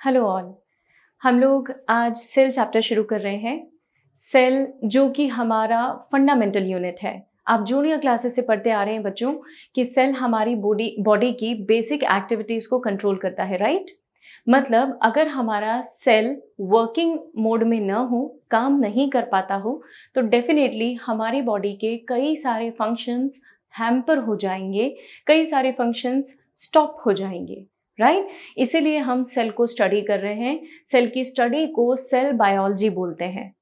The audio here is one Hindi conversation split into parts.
Hello all. हम लोग आज सेल चैप्टर शुरू कर रहे हैं। सेल जो कि हमारा फंडामेंटल यूनिट है। आप जूनियर क्लासेस से पढ़ते आ रहे हैं बच्चों कि सेल हमारी बॉडी की बेसिक एक्टिविटीज़ को कंट्रोल करता है, राइट? मतलब अगर हमारा सेल वर्किंग मोड में न हो, काम नहीं कर पाता हो, तो डेफिनेटली हमारी बॉडी के कई सारे फंक्शंस हैम्पर हो जाएंगे, कई सारे फंक्शंस स्टॉप हो जाएंगे, राइट? इसीलिए हम सेल को स्टडी कर रहे हैं। सेल की स्टडी को सेल बायोलॉजी बोलते हैं,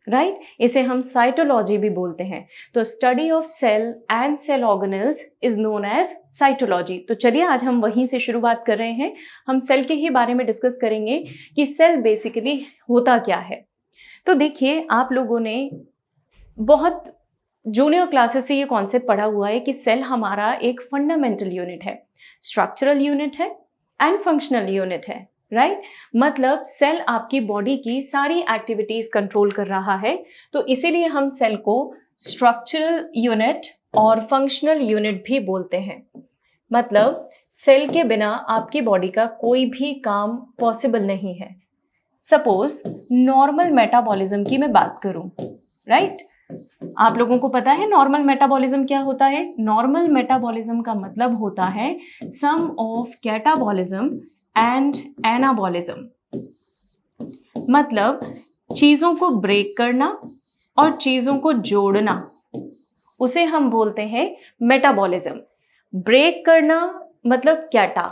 राइट? इसे हम साइटोलॉजी भी बोलते हैं। तो study of cell and cell organelles is known as cytology. तो चलिए आज हम वहीं से शुरुआत कर रहे हैं। हम सेल के ही बारे में डिस्कस करेंगे कि सेल बेसिकली होता क्या है। तो देखिए, आप लोगों ने बहुत जूनियर क्लासेस से ये कॉन्सेप्ट पढ़ा हुआ है कि सेल हमारा एक फंडामेंटल यूनिट है, स्ट्रक्चरल यूनिट है एंड फंक्शनल यूनिट है, राइट? मतलब सेल आपकी बॉडी की सारी एक्टिविटीज कंट्रोल कर रहा है। तो इसीलिए हम सेल को स्ट्रक्चरल यूनिट और फंक्शनल यूनिट भी बोलते हैं। मतलब सेल के बिना आपकी बॉडी का कोई भी काम पॉसिबल नहीं है। सपोज नॉर्मल मेटाबॉलिज्म की मैं बात करूं, राइट? आप लोगों को पता है नॉर्मल मेटाबॉलिज्म क्या होता है? नॉर्मल मेटाबॉलिज्म का मतलब होता है सम ऑफ कैटाबॉलिज्म एंड एनाबॉलिज्म। मतलब चीजों को ब्रेक करना और चीजों को जोड़ना, उसे हम बोलते हैं मेटाबॉलिज्म। ब्रेक करना मतलब कैटा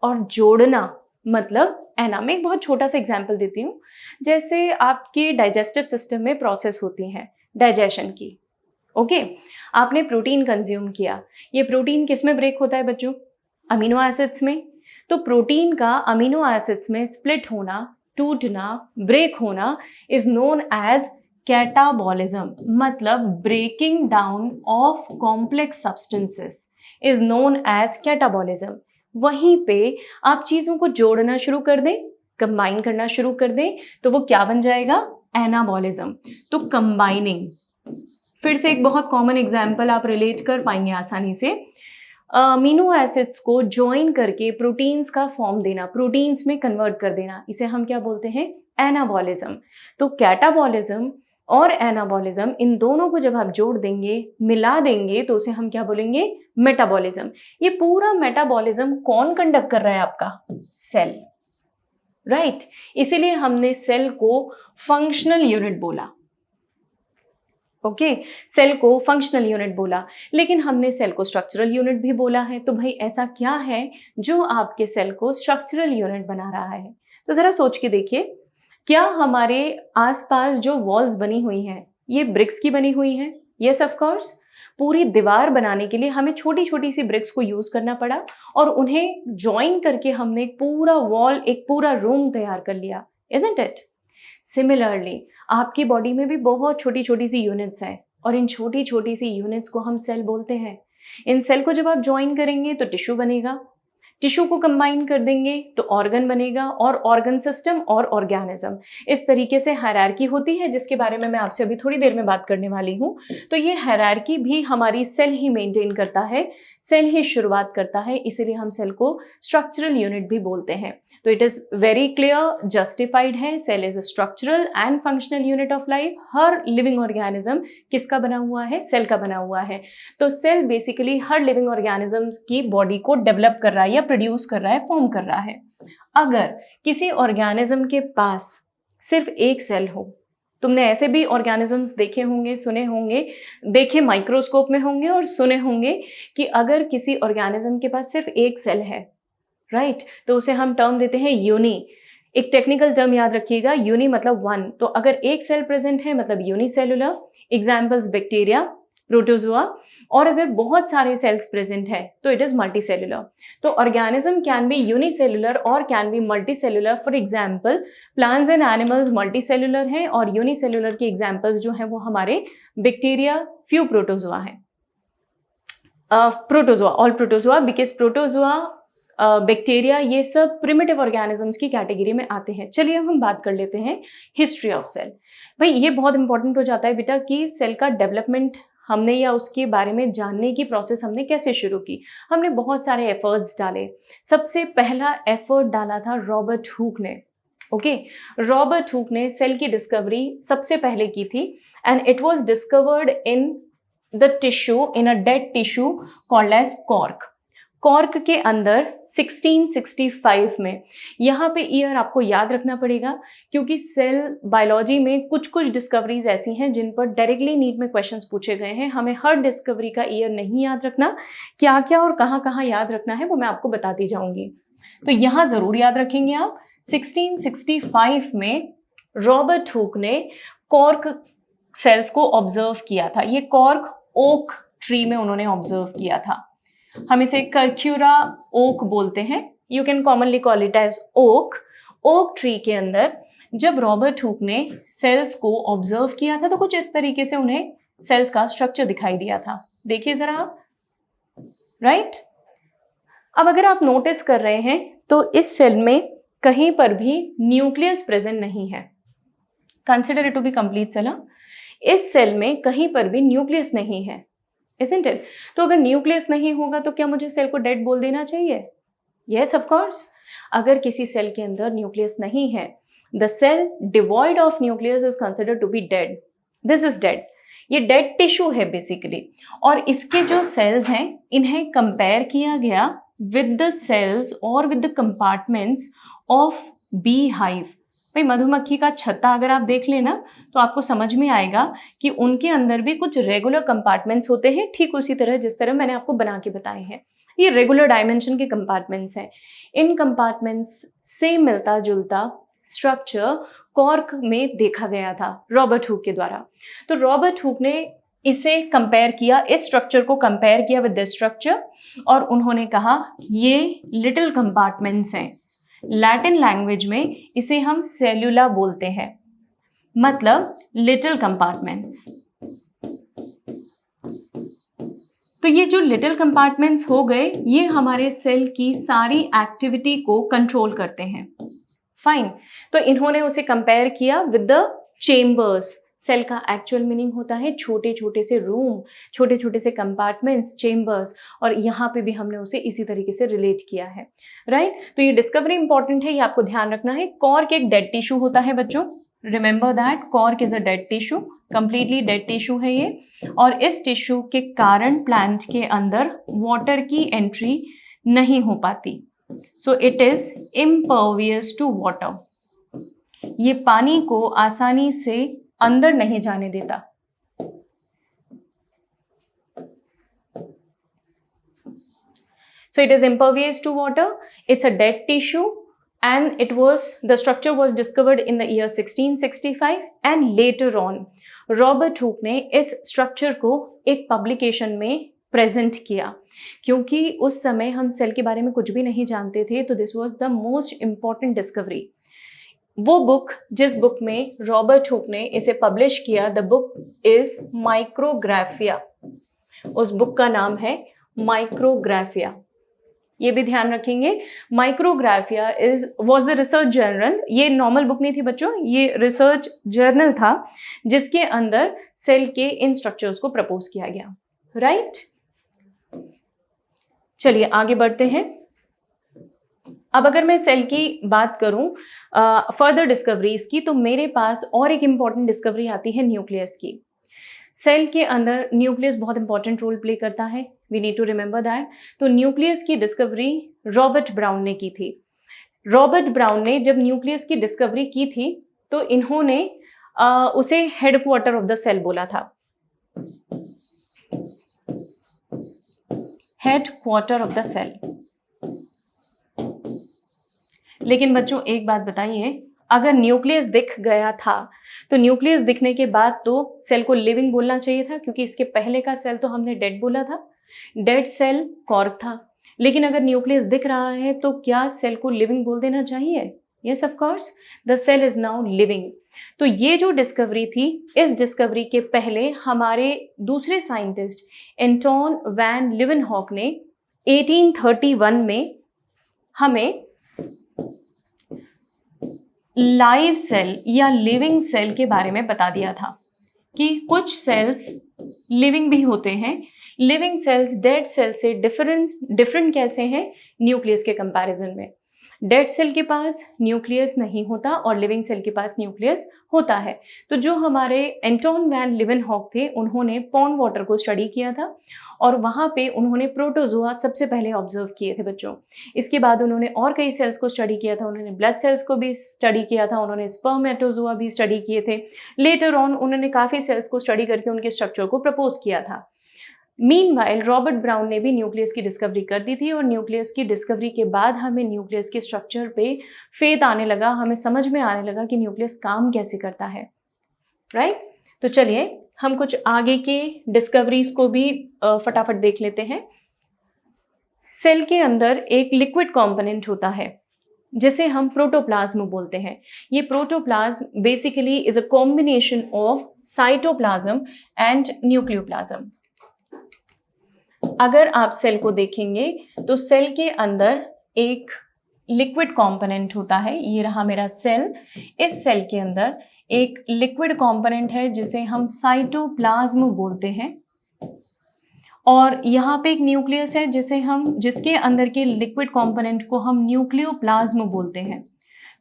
और जोड़ना मतलब एना। मैं एक बहुत छोटा सा एग्जांपल देती हूँ। जैसे आपके डाइजेस्टिव सिस्टम में प्रोसेस होती हैं डाइजेशन की, ओके? आपने प्रोटीन कंज्यूम किया। ये प्रोटीन किस में ब्रेक होता है बच्चों? अमीनो एसिड्स में। तो प्रोटीन का अमीनो एसिड्स में स्प्लिट होना, टूटना, ब्रेक होना इज नोन एज कैटाबॉलिज्म। मतलब breaking down of complex substances is known as catabolism. वहीं पे आप चीजों को जोड़ना शुरू कर दें, कंबाइन करना शुरू कर दें, तो वो क्या बन जाएगा? एनाबॉलिज्म। तो कंबाइनिंग, फिर से एक बहुत कॉमन एग्जाम्पल आप रिलेट कर पाएंगे आसानी से। अमीनो एसिड्स को ज्वाइन करके प्रोटीन्स का फॉर्म देना, प्रोटीन्स में कन्वर्ट कर देना, इसे हम क्या बोलते हैं? एनाबॉलिज्म। तो कैटाबॉलिज्म और एनाबॉलिज्म, इन दोनों को जब आप जोड़ देंगे, मिला देंगे, तो उसे हम क्या बोलेंगे? मेटाबॉलिज्म। ये पूरा मेटाबॉलिज्म कौन कंडक्ट कर रहा है? आपका सेल, राइट? इसीलिए हमने सेल को फंक्शनल यूनिट बोला, ओके? सेल को फंक्शनल यूनिट बोला, लेकिन हमने सेल को स्ट्रक्चरल यूनिट भी बोला है। तो भाई ऐसा क्या है जो आपके सेल को स्ट्रक्चरल यूनिट बना रहा है? तो जरा सोच के देखिए, क्या हमारे आसपास जो वॉल्स बनी हुई हैं ये ब्रिक्स की बनी हुई हैं? Yes of course. पूरी दीवार बनाने के लिए हमें छोटी छोटी सी ब्रिक्स को यूज करना पड़ा और उन्हें ज्वाइन करके हमने एक पूरा वॉल, एक पूरा रूम तैयार कर लिया, इजंट इट? सिमिलरली आपकी बॉडी में भी बहुत छोटी छोटी सी यूनिट्स हैं और इन छोटी छोटी सी यूनिट्स को हम सेल बोलते हैं। इन सेल को जब आप ज्वाइन करेंगे तो टिश्यू बनेगा, टिश्यू को कंबाइन कर देंगे तो ऑर्गन बनेगा, और ऑर्गन सिस्टम और ऑर्गेनिज्म। इस तरीके से हायरार्की होती है जिसके बारे में मैं आपसे अभी थोड़ी देर में बात करने वाली हूँ। तो ये हायरार्की भी हमारी सेल ही मेंटेन करता है, सेल ही शुरुआत करता है, इसीलिए हम सेल को स्ट्रक्चरल यूनिट भी बोलते हैं। तो it is very clear, justified है, cell is a structural and functional unit of life. हर लिविंग ऑर्गेनिज्म किसका बना हुआ है? सेल का बना हुआ है। तो सेल बेसिकली हर लिविंग ऑर्गेनिज्म की बॉडी को डेवलप कर रहा है या प्रोड्यूस कर रहा है, फॉर्म कर रहा है। अगर किसी ऑर्गेनिज्म के पास सिर्फ एक सेल हो, तुमने ऐसे भी ऑर्गेनिजम्स देखे होंगे, सुने होंगे, देखे माइक्रोस्कोप में होंगे और सुने होंगे कि अगर किसी ऑर्गेनिज्म के पास सिर्फ एक सेल है, राइट, तो उसे हम टर्म देते हैं यूनी। एक टेक्निकल टर्म याद रखिएगा, यूनी मतलब वन। तो अगर एक सेल प्रेजेंट है मतलब यूनिसेलुलर। Examples bacteria, protozoa. और अगर बहुत सारे सेल्स प्रेजेंट है तो इट इज मल्टीसेलुलर। तो ऑर्गेनिज्म कैन बी यूनिसेलुलर और can be multicellular. For example plants and animals multicellular हैं और यूनिसेलुलर की एग्जाम्पल्स जो हैं वो हमारे बैक्टीरिया, फ्यू प्रोटोजोआ हैं। Protozoa, all protozoa, because protozoa, bacteria, ये सब प्रिमिटिव ऑर्गेनिजम्स की कैटेगरी में आते हैं। चलिए हम बात कर लेते हैं हिस्ट्री ऑफ सेल। भाई ये बहुत इंपॉर्टेंट हो जाता है बेटा कि सेल का डेवलपमेंट हमने या उसके बारे में जानने की प्रोसेस हमने कैसे शुरू की। हमने बहुत सारे एफर्ट्स डाले। सबसे पहला एफर्ट डाला था रॉबर्ट हुक ने। ओके, रॉबर्ट हुक ने सेल की डिस्कवरी सबसे पहले की थी and it was discovered in the tissue, in a dead tissue called as cork. Cork के अंदर 1665 में। यहाँ पे ईयर आपको याद रखना पड़ेगा क्योंकि सेल बायोलॉजी में कुछ कुछ डिस्कवरीज ऐसी हैं जिन पर डायरेक्टली नीट में क्वेश्चंस पूछे गए हैं। हमें हर डिस्कवरी का ईयर नहीं याद रखना, क्या क्या और कहाँ कहाँ याद रखना है वो मैं आपको बताती जाऊंगी। तो यहाँ जरूर याद रखेंगे आप, 1665 में रॉबर्ट हुक ने कॉर्क सेल्स को ऑब्जर्व किया था। ये कॉर्क ओक ट्री में उन्होंने ऑब्जर्व किया था। हम इसे कर्क्यूरा ओक बोलते हैं, you can commonly call it as oak. Oak tree के अंदर जब रॉबर्ट हुक ने सेल्स को ऑब्जर्व किया था तो कुछ इस तरीके से उन्हें सेल्स का स्ट्रक्चर दिखाई दिया था। देखिए जरा आप, राइट। अब अगर आप नोटिस कर रहे हैं तो इस सेल में कहीं पर भी न्यूक्लियस प्रेजेंट नहीं है। Consider it to be complete cell. इस सेल में कहीं पर भी न्यूक्लियस नहीं है, isn't it? तो अगर न्यूक्लियस नहीं होगा तो क्या मुझे सेल को डेड बोल देना चाहिए? Yes, of course. अगर किसी सेल के अंदर न्यूक्लियस नहीं है, the cell devoid of nucleus is considered to be dead. This is dead. ये डेड टिश्यू है बेसिकली। और इसके जो सेल्स हैं इन्हें कंपेयर किया गया विद द सेल्स और with the compartments of bee hive. भाई मधुमक्खी का छत्ता अगर आप देख लेना तो आपको समझ में आएगा कि उनके अंदर भी कुछ रेगुलर कंपार्टमेंट्स होते हैं, ठीक उसी तरह जिस तरह मैंने आपको बना के बताए हैं। ये रेगुलर डायमेंशन के कंपार्टमेंट्स हैं। इन कंपार्टमेंट्स से मिलता जुलता स्ट्रक्चर कॉर्क में देखा गया था रॉबर्ट हुक के द्वारा। तो रॉबर्ट हुक ने इसे कंपेयर किया, इस स्ट्रक्चर को कंपेयर किया विद दिस स्ट्रक्चर, और उन्होंने कहा ये लिटिल कंपार्टमेंट्स हैं। लैटिन लैंग्वेज में इसे हम सेल्यूला बोलते हैं, मतलब लिटिल कंपार्टमेंट्स। तो ये जो लिटिल कंपार्टमेंट्स हो गए, ये हमारे सेल की सारी एक्टिविटी को कंट्रोल करते हैं। फाइन। तो इन्होंने उसे कंपेयर किया विद द चेम्बर्स। सेल का एक्चुअल मीनिंग होता है छोटे छोटे से रूम, छोटे छोटे से कंपार्टमेंट्स, चेम्बर्स, और यहाँ पे भी हमने उसे इसी तरीके से रिलेट किया है, राइट। तो ये डिस्कवरी इंपॉर्टेंट है, ये आपको ध्यान रखना है। कॉर्क एक डेड टिश्यू होता है बच्चों, remember that cork is a dead tissue, completely dead tissue है ये। और इस टिश्यू के कारण प्लांट के अंदर वाटर की एंट्री नहीं हो पाती, so it is impervious to water. ये पानी को आसानी से अंदर नहीं जाने देता। So it is impervious to water. It's a dead tissue and the structure was discovered in the year 1665 and later on Robert Hooke ने इस स्ट्रक्चर को एक पब्लिकेशन में प्रेजेंट किया। क्योंकि उस समय हम सेल के बारे में कुछ भी नहीं जानते थे, तो this was the most important discovery. वो बुक जिस बुक में रॉबर्ट हुक ने इसे पब्लिश किया, द बुक इज माइक्रोग्राफिया। उस बुक का नाम है माइक्रोग्राफिया, ये भी ध्यान रखेंगे। Micrographia was the research journal. ये नॉर्मल बुक नहीं थी बच्चों, ये रिसर्च जर्नल था जिसके अंदर सेल के इन स्ट्रक्चर्स को प्रपोज किया गया, राइट। चलिए आगे बढ़ते हैं। अब अगर मैं सेल की बात करूं फर्दर डिस्कवरीज की, तो मेरे पास और एक इम्पॉर्टेंट डिस्कवरी आती है न्यूक्लियस की। सेल के अंदर न्यूक्लियस बहुत इंपॉर्टेंट रोल प्ले करता है, we need to remember that. तो न्यूक्लियस की डिस्कवरी रॉबर्ट ब्राउन ने की थी। रॉबर्ट ब्राउन ने जब न्यूक्लियस की डिस्कवरी की थी तो इन्होंने उसे हेडक्वार्टर ऑफ द सेल बोला था, हेडक्वार्टर ऑफ द सेल। लेकिन बच्चों एक बात बताइए, अगर न्यूक्लियस दिख गया था तो न्यूक्लियस दिखने के बाद तो सेल को लिविंग बोलना चाहिए था, क्योंकि इसके पहले का सेल तो हमने डेड बोला था, डेड सेल कॉर्क था। लेकिन अगर न्यूक्लियस दिख रहा है तो क्या सेल को लिविंग बोल देना चाहिए? Yes of course, the cell is now living. तो ये जो डिस्कवरी थी, इस डिस्कवरी के पहले हमारे दूसरे साइंटिस्ट एंटोन वैन लीeuwenhoek ने 1831 में हमें लाइव सेल या लिविंग सेल के बारे में बता दिया था कि कुछ सेल्स लिविंग भी होते हैं। लिविंग सेल्स डेड सेल से डिफरेंट कैसे हैं न्यूक्लियस के कंपैरिजन में। डेड सेल के पास न्यूक्लियस नहीं होता और लिविंग सेल के पास न्यूक्लियस होता है। तो जो हमारे एंटोन वैन लिवेनहॉक थे, उन्होंने पॉन्ड वाटर को स्टडी किया था और वहाँ पे उन्होंने प्रोटोजोआ सबसे पहले ऑब्जर्व किए थे बच्चों। इसके बाद उन्होंने और कई सेल्स को स्टडी किया था, उन्होंने ब्लड सेल्स को भी स्टडी किया था, उन्होंने स्पर्मेटोजोआ भी स्टडी किए थे। लेटर ऑन उन्होंने काफ़ी सेल्स को स्टडी करके उनके स्ट्रक्चर को प्रपोज किया था। मीनवाइल रॉबर्ट ब्राउन ने भी न्यूक्लियस की डिस्कवरी कर दी थी और न्यूक्लियस की डिस्कवरी के बाद हमें न्यूक्लियस के स्ट्रक्चर पे फेथ आने लगा, हमें समझ में आने लगा कि न्यूक्लियस काम कैसे करता है, राइट। तो चलिए हम कुछ आगे के डिस्कवरीज को भी फटाफट देख लेते हैं। सेल के अंदर एक लिक्विड कंपोनेंट होता है जिसे हम प्रोटोप्लाज्म बोलते हैं। ये protoplasm basically is a combination of cytoplasm and nucleoplasm. अगर आप सेल को देखेंगे तो सेल के अंदर एक लिक्विड कंपोनेंट होता है। ये रहा मेरा सेल। इस सेल के अंदर एक लिक्विड कंपोनेंट है जिसे हम साइटोप्लाज्म बोलते हैं और यहाँ पे एक न्यूक्लियस है जिसके अंदर के लिक्विड कंपोनेंट को हम न्यूक्लियोप्लाज्म बोलते हैं।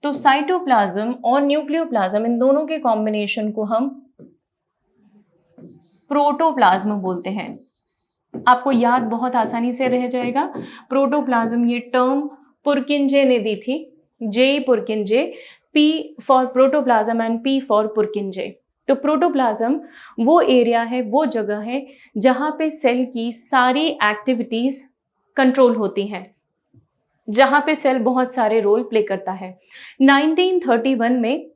तो साइटोप्लाज्म और न्यूक्लियोप्लाज्म इन दोनों के कॉम्बिनेशन को हम प्रोटोप्लाज्म बोलते हैं। आपको याद बहुत आसानी से रह जाएगा। प्रोटोप्लाज्म ये टर्म पुरकिंजे ने दी थी, J Purkinje, P for protoplasm and P for Purkinje. तो प्रोटोप्लाज्म वो एरिया है, वो जगह है जहाँ पे सेल की सारी एक्टिविटीज कंट्रोल होती हैं, जहाँ पे सेल बहुत सारे रोल प्ले करता है। 1931 में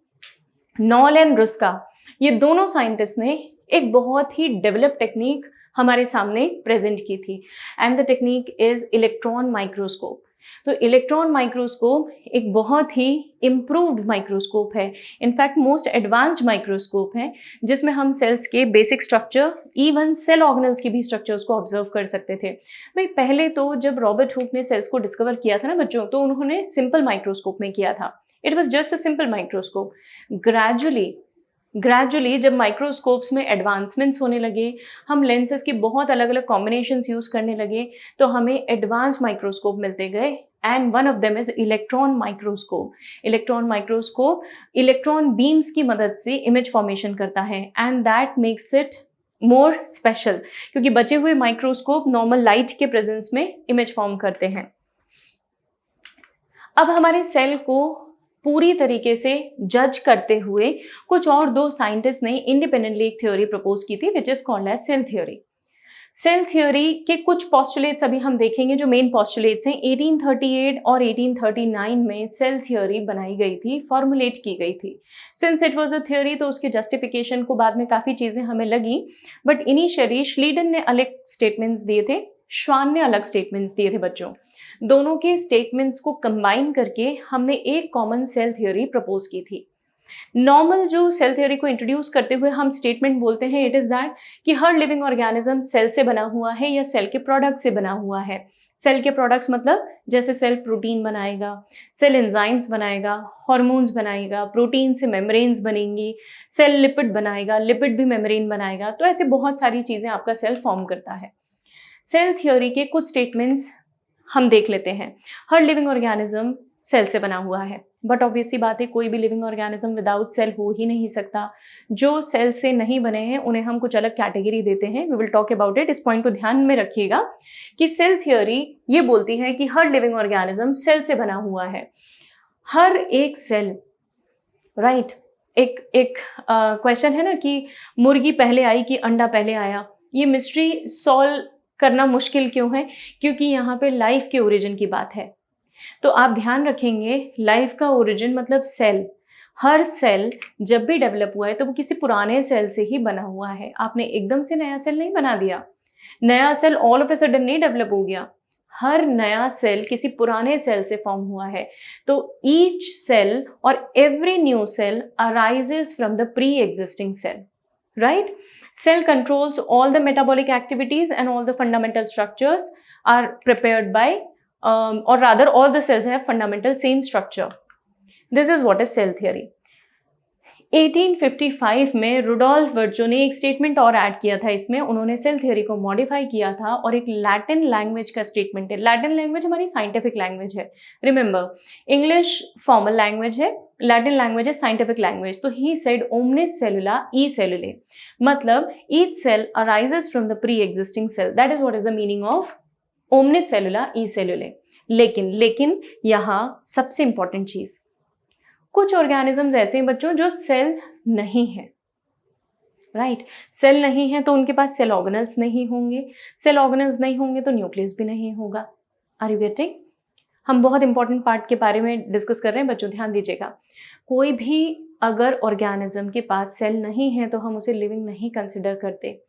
नॉल एंड रुस्का, ये दोनों साइंटिस्ट ने एक बहुत ही डेवलप टेक्निक हमारे सामने प्रेजेंट की थी and the technique is electron microscope. तो इलेक्ट्रॉन माइक्रोस्कोप एक बहुत ही इम्प्रूव्ड माइक्रोस्कोप है, इनफैक्ट मोस्ट एडवांस्ड माइक्रोस्कोप है, जिसमें हम सेल्स के basic structure, even cell organelles के भी स्ट्रक्चर्स को ऑब्जर्व कर सकते थे। भाई पहले तो जब रॉबर्ट हुक ने सेल्स को डिस्कवर किया था ना बच्चों, तो उन्होंने सिंपल माइक्रोस्कोप में किया था। It was just a simple microscope. Gradually जब माइक्रोस्कोप्स में एडवांसमेंट्स होने लगे, हम लेंसेज के बहुत अलग अलग कॉम्बिनेशंस यूज़ करने लगे, तो हमें एडवांस माइक्रोस्कोप मिलते गए and one of them is electron microscope. Electron microscope electron beams की मदद से इमेज फॉर्मेशन करता है and that makes it more special, क्योंकि बचे हुए माइक्रोस्कोप नॉर्मल लाइट के प्रेजेंस में इमेज फॉर्म करते हैं। अब हमारे सेल को पूरी तरीके से जज करते हुए कुछ और दो साइंटिस्ट ने इंडिपेंडेंटली एक थ्योरी प्रपोज की थी which is called as cell theory. Cell theory के कुछ पॉस्टुलेट्स अभी हम देखेंगे जो मेन पॉस्टुलेट्स हैं। 1838 और 1839 में सेल थ्योरी बनाई गई थी, फॉर्मुलेट की गई थी। Since it was a theory तो उसके जस्टिफिकेशन को बाद में काफ़ी चीज़ें हमें लगी, बट इनिशियली श्लीडन ने अलग स्टेटमेंट्स दिए थे, श्वान ने अलग स्टेटमेंट्स दिए थे बच्चों। दोनों के स्टेटमेंट्स को कंबाइन करके हमने एक कॉमन सेल थ्योरी प्रपोज की थी। नॉर्मल जो सेल थ्योरी को इंट्रोड्यूस करते हुए हम स्टेटमेंट बोलते हैं, इट इज़ दैट कि हर लिविंग ऑर्गेनिज्म सेल से बना हुआ है या सेल के प्रोडक्ट से बना हुआ है। सेल के प्रोडक्ट्स मतलब जैसे सेल प्रोटीन बनाएगा, सेल एंजाइम्स बनाएगा, हार्मोन्स बनाएगा, प्रोटीन से मेम्ब्रेन्स बनेंगी, सेल लिपिड बनाएगा, लिपिड भी मेम्ब्रेन बनाएगा। तो ऐसे बहुत सारी चीज़ें आपका सेल फॉर्म करता है। सेल थ्योरी के कुछ स्टेटमेंट्स हम देख लेते हैं। हर लिविंग ऑर्गेनिज्म सेल से बना हुआ है, बट ऑब्वियसली बात है कोई भी लिविंग ऑर्गेनिज्म विदाउट सेल हो ही नहीं सकता। जो सेल से नहीं बने हैं उन्हें हम कुछ अलग कैटेगरी देते हैं, we will talk about it. इस पॉइंट को ध्यान में रखिएगा कि सेल थ्योरी ये बोलती है कि हर लिविंग ऑर्गेनिज्म सेल से बना हुआ है। हर एक सेल, राइट। एक क्वेश्चन है ना कि मुर्गी पहले आई कि अंडा पहले आया। ये मिस्ट्री सॉल्व करना मुश्किल क्यों है? क्योंकि यहाँ पे लाइफ के ओरिजिन की बात है। तो आप ध्यान रखेंगे, लाइफ का ओरिजिन मतलब सेल। हर सेल जब भी डेवलप हुआ है तो वो किसी पुराने सेल से ही बना हुआ है। आपने एकदम से नया सेल नहीं बना दिया, नया cell all of a sudden नहीं डेवलप हो गया। हर नया सेल किसी पुराने सेल से फॉर्म हुआ है। तो ईच सेल और every new cell arises from the pre existing cell, right? Cell controls all the metabolic activities and all the fundamental structures are prepared by, or rather all the cells have fundamental same structure. This is what is cell theory. 1855 में रुडोल्फ वर्चो ने एक स्टेटमेंट और ऐड किया था इसमें। उन्होंने सेल थ्योरी को मॉडिफाई किया था और एक लैटिन लैंग्वेज का स्टेटमेंट है। लैटिन लैंग्वेज हमारी साइंटिफिक लैंग्वेज है, रिमेंबर इंग्लिश फॉर्मल लैंग्वेज है, लैटिन लैंग्वेज है साइंटिफिक लैंग्वेज। तो he said omnis cellula e cellula, मतलब each cell arises from the pre existing cell, that is what is the meaning of omnis cellula e cellula. लेकिन यहाँ सबसे इंपॉर्टेंट चीज, कुछ ऑर्गेनिजम्स ऐसे हैं बच्चों जो सेल नहीं है, राइट? सेल नहीं है तो उनके पास सेल ऑर्गेनल्स नहीं होंगे, सेल ऑर्गेनल्स नहीं होंगे तो न्यूक्लियस भी नहीं होगा। Are you getting? हम बहुत इंपॉर्टेंट पार्ट के बारे में डिस्कस कर रहे हैं बच्चों, ध्यान दीजिएगा। कोई भी अगर ऑर्गेनिज्म के पास सेल नहीं है तो हम उसे लिविंग नहीं कंसिडर करते।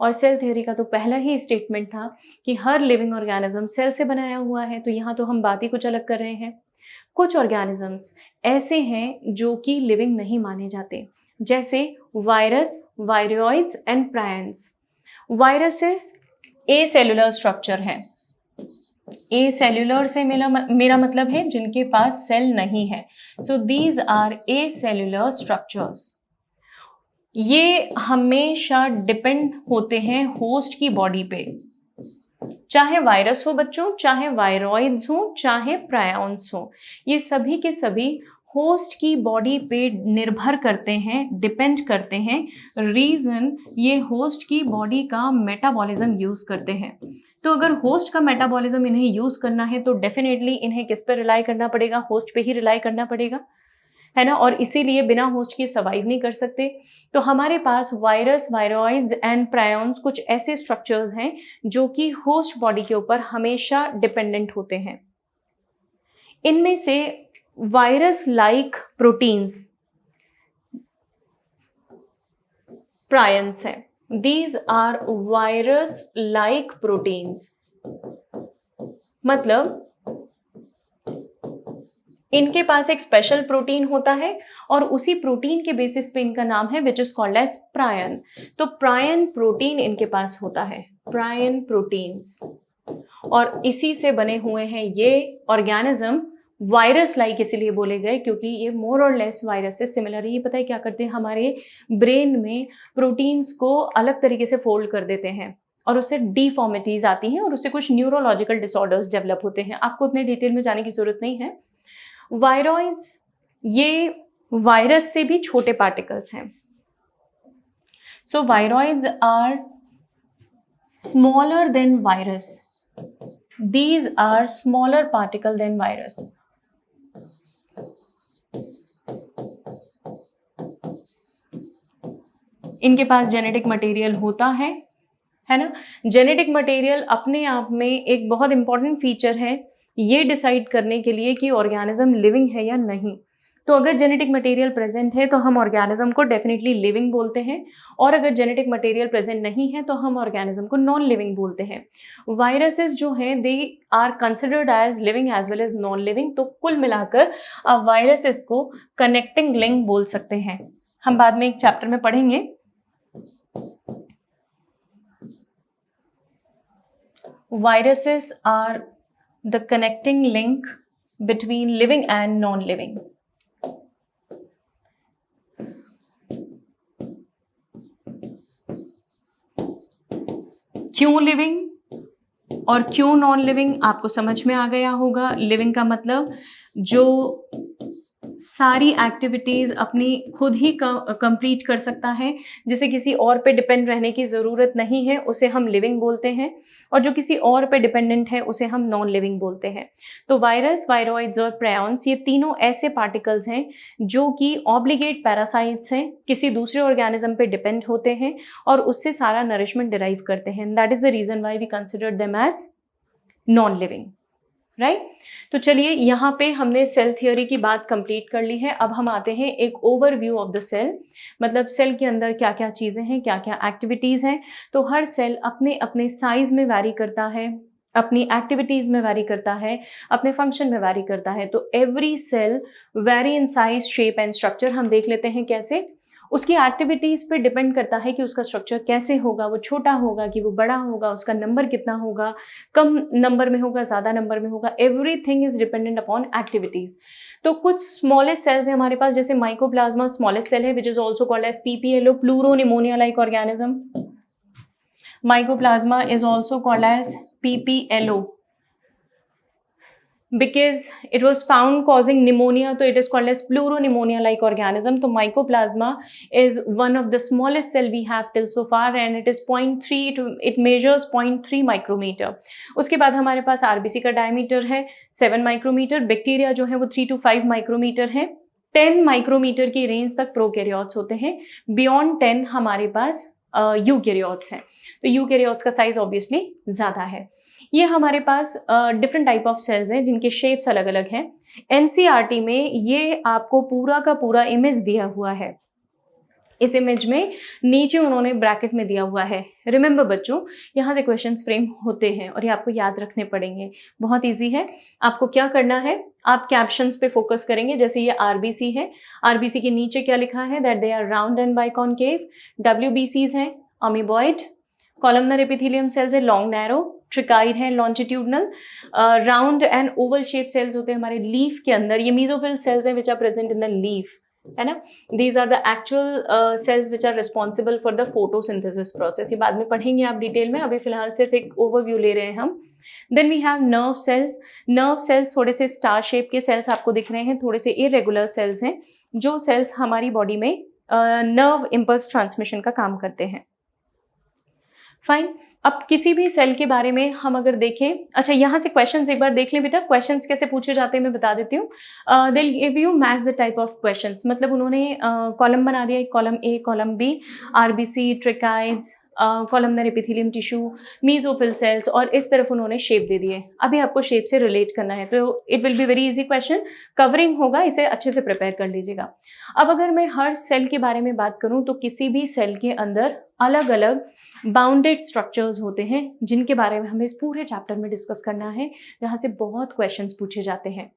और सेल थ्योरी का तो पहला ही स्टेटमेंट था कि हर लिविंग ऑर्गेनिज्म सेल से बनाया हुआ है। तो यहाँ तो हम बात ही कुछ अलग कर रहे हैं। कुछ ऑर्गेनिजम्स ऐसे हैं जो कि लिविंग नहीं माने जाते, जैसे virus, viroids and prions. Viruses A cellular structure है। ए सेलुलर से मेरा मतलब है जिनके पास सेल नहीं है। So these are acellular structures. ये हमेशा डिपेंड होते हैं होस्ट की बॉडी पे, चाहे वायरस हो बच्चों, चाहे वायरॉइड्स हो, चाहे प्रायॉन्स हो, ये सभी के सभी होस्ट की बॉडी पे निर्भर करते हैं, डिपेंड करते हैं। रीजन, ये होस्ट की बॉडी का मेटाबॉलिज्म यूज करते हैं। तो अगर होस्ट का मेटाबॉलिज्म इन्हें यूज करना है तो डेफिनेटली इन्हें किस पर रिलाई करना पड़ेगा? होस्ट पे ही रिलाई करना पड़ेगा, है ना? और इसीलिए बिना होस्ट के सर्वाइव नहीं कर सकते। तो हमारे पास वायरस, वायरॉइड्स एंड प्रायॉन्स कुछ ऐसे स्ट्रक्चर्स हैं जो कि होस्ट बॉडी के ऊपर हमेशा डिपेंडेंट होते हैं। इनमें से वायरस लाइक प्रोटीन्स प्रायंस है। These are virus like proteins, मतलब इनके पास एक स्पेशल प्रोटीन होता है और उसी प्रोटीन के बेसिस पे इनका नाम है विच इज कॉल्ड एज प्रायन। तो प्रायन प्रोटीन इनके पास होता है, प्रायन प्रोटीन्स, और इसी से बने हुए हैं ये ऑर्गेनिज्म। वायरस लाइक इसीलिए बोले गए क्योंकि ये मोर और लेस वायरस से सिमिलर है। ये पता है क्या करते हैं, हमारे ब्रेन में प्रोटीन्स को अलग तरीके से फोल्ड कर देते हैं और उससे डिफॉर्मिटीज आती हैं और उससे कुछ न्यूरोलॉजिकल डिसऑर्डर्स डेवलप होते हैं। आपको उतने डिटेल में जाने की जरूरत नहीं है। वायरॉइड्स ये वायरस से भी छोटे पार्टिकल्स हैं। सो viroids are smaller than virus. These are smaller particle than virus. इनके पास जेनेटिक मटेरियल होता है ना? जेनेटिक मटेरियल अपने आप में एक बहुत इंपॉर्टेंट फीचर है ये डिसाइड करने के लिए कि ऑर्गेनिज्म लिविंग है या नहीं। तो अगर जेनेटिक मटेरियल प्रेजेंट है तो हम ऑर्गेनिज्म को डेफिनेटली लिविंग बोलते हैं, और अगर जेनेटिक मटेरियल प्रेजेंट नहीं है तो हम ऑर्गेनिज्म को नॉन लिविंग बोलते हैं। वायरसेस जो हैं they are considered as living as well as non living. तो कुल मिलाकर आप वायरसेस को कनेक्टिंग लिंक बोल सकते हैं। हम बाद में एक चैप्टर में पढ़ेंगे। Viruses are the connecting link between living and non-living. क्यों लिविंग और क्यों नॉन लिविंग आपको समझ में आ गया होगा। लिविंग का मतलब जो सारी एक्टिविटीज अपनी खुद ही कंप्लीट कर सकता है, जिसे किसी और पे डिपेंड रहने की ज़रूरत नहीं है, उसे हम लिविंग बोलते हैं, और जो किसी और पे डिपेंडेंट है उसे हम नॉन लिविंग बोलते हैं। तो वायरस, वायरॉइड्स और प्रायॉन्स ये तीनों ऐसे पार्टिकल्स हैं जो कि ऑब्लिगेट पैरासाइट्स हैं, किसी दूसरे ऑर्गेनिज्म पे डिपेंड होते हैं और उससे सारा नरिशमेंट डिराइव करते हैं। That is the reason why we consider them as non living, right? तो चलिए यहाँ पे हमने सेल थियोरी की बात कंप्लीट कर ली है। अब हम आते हैं एक ओवरव्यू ऑफ द सेल, मतलब सेल के अंदर क्या क्या चीज़ें हैं, क्या क्या एक्टिविटीज़ हैं। तो हर सेल अपने अपने साइज में वैरी करता है, अपनी एक्टिविटीज़ में वैरी करता है, अपने फंक्शन में वैरी करता है। तो every cell vary in size, shape and structure. हम देख लेते हैं कैसे। उसकी एक्टिविटीज़ पे डिपेंड करता है कि उसका स्ट्रक्चर कैसे होगा, वो छोटा होगा कि वो बड़ा होगा, उसका नंबर कितना होगा, कम नंबर में होगा, ज़्यादा नंबर में होगा, everything is dependent upon activities. तो कुछ स्मॉलेस्ट सेल्स हैं हमारे पास, जैसे माइकोप्लाज्मा स्मॉलेस्ट सेल है which is also called as PPLO, pleuropneumonia like organism. Mycoplasma is also called as PPLO because it was found causing pneumonia, so it is called as pleuropneumonia like organism. So mycoplasma is one of the smallest cell we have till so far and it is 0.3 to it measures 0.3 micrometer. उसके बाद हमारे पास RBC का डायमीटर है 7 माइक्रोमीटर, बैक्टीरिया जो है वो 3 to 5 माइक्रोमीटर है, 10 माइक्रोमीटर की रेंज तक प्रोकैरियोट्स होते हैं, बियॉन्ड 10 हमारे पास यूकैरियोट्स हैं। तो यूकैरियोट्स का साइज ऑब्वियसली ज़्यादा है। ये हमारे पास डिफरेंट टाइप ऑफ सेल्स हैं जिनके शेप्स अलग अलग हैं। NCERT में ये आपको पूरा का पूरा इमेज दिया हुआ है। इस इमेज में नीचे उन्होंने ब्रैकेट में दिया हुआ है। रिमेंबर बच्चों, यहाँ से क्वेश्चंस फ्रेम होते हैं और ये आपको याद रखने पड़ेंगे। बहुत इजी है। आपको क्या करना है, आप कैप्शंस पे फोकस करेंगे। जैसे ये RBC है, RBC के नीचे क्या लिखा है, that they are round and biconcave. WBCs हैं अमीबॉइड, कॉलमनर एपिथेलियम सेल्स है लॉन्ग नैरो, ट्रिकाइड है longitudinal, round and oval shape cells होते हैं हमारे लीफ के अंदर। ये मीजोफिल सेल्स हैं which are present in the leaf, है ना। These are the actual cells which are responsible for the photosynthesis process. ये बाद में पढ़ेंगे आप डिटेल में, अभी फिलहाल सिर्फ एक ओवरव्यू ले रहे हैं हम। Then we have nerve cells. Nerve cells थोड़े से स्टार शेप के सेल्स आपको दिख रहे हैं, थोड़े से इरेगुलर सेल्स हैं, जो सेल्स हमारी बॉडी में नर्व इम्पल्स ट्रांसमिशन का काम करते हैं। फाइन। अब किसी भी सेल के बारे में हम अगर देखें, अच्छा यहाँ से क्वेश्चंस एक बार देख लें बेटा, क्वेश्चंस कैसे पूछे जाते हैं मैं बता देती हूँ। They will give you match the type of questions, मतलब उन्होंने कॉलम बना दिया, एक column A, column B, RBC, tracheids, columnar epithelium tissue, mesophyll cells, और इस तरफ उन्होंने शेप दे दिए। अभी आपको शेप से रिलेट करना है, तो it will be very easy question, covering होगा, इसे अच्छे से प्रिपेयर कर लीजिएगा। अब अगर मैं हर सेल के बारे में बात करूं तो किसी भी सेल के अंदर अलग अलग बाउंडेड स्ट्रक्चर्स होते हैं जिनके बारे में हमें इस पूरे चैप्टर में डिस्कस करना है, जहाँ से बहुत क्वेश्चंस पूछे जाते हैं।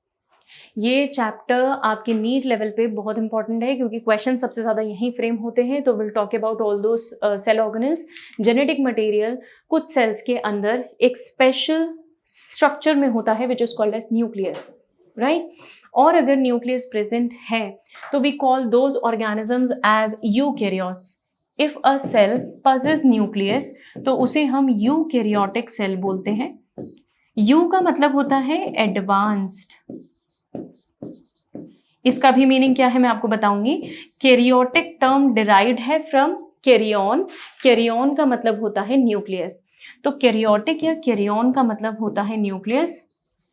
ये चैप्टर आपके नीट लेवल पे बहुत इंपॉर्टेंट है क्योंकि क्वेश्चन सबसे ज़्यादा यहीं फ्रेम होते हैं। तो will talk about all those cell organelles, genetic material. कुछ सेल्स के अंदर एक स्पेशल स्ट्रक्चर में होता है which is called as nucleus, right. और अगर न्यूक्लियस प्रेजेंट है तो we call those organisms as eukaryotes. If a cell possess nucleus तो उसे हम यूकैरियोटिक सेल बोलते हैं। यू का मतलब होता है एडवांस्ड। इसका भी मीनिंग क्या है मैं आपको बताऊंगी। कैरियोटिक टर्म डिराइव्ड है फ्रॉम कैरियन। कैरियन का मतलब होता है न्यूक्लियस, तो कैरियोटिक या कैरियन का मतलब होता है न्यूक्लियस।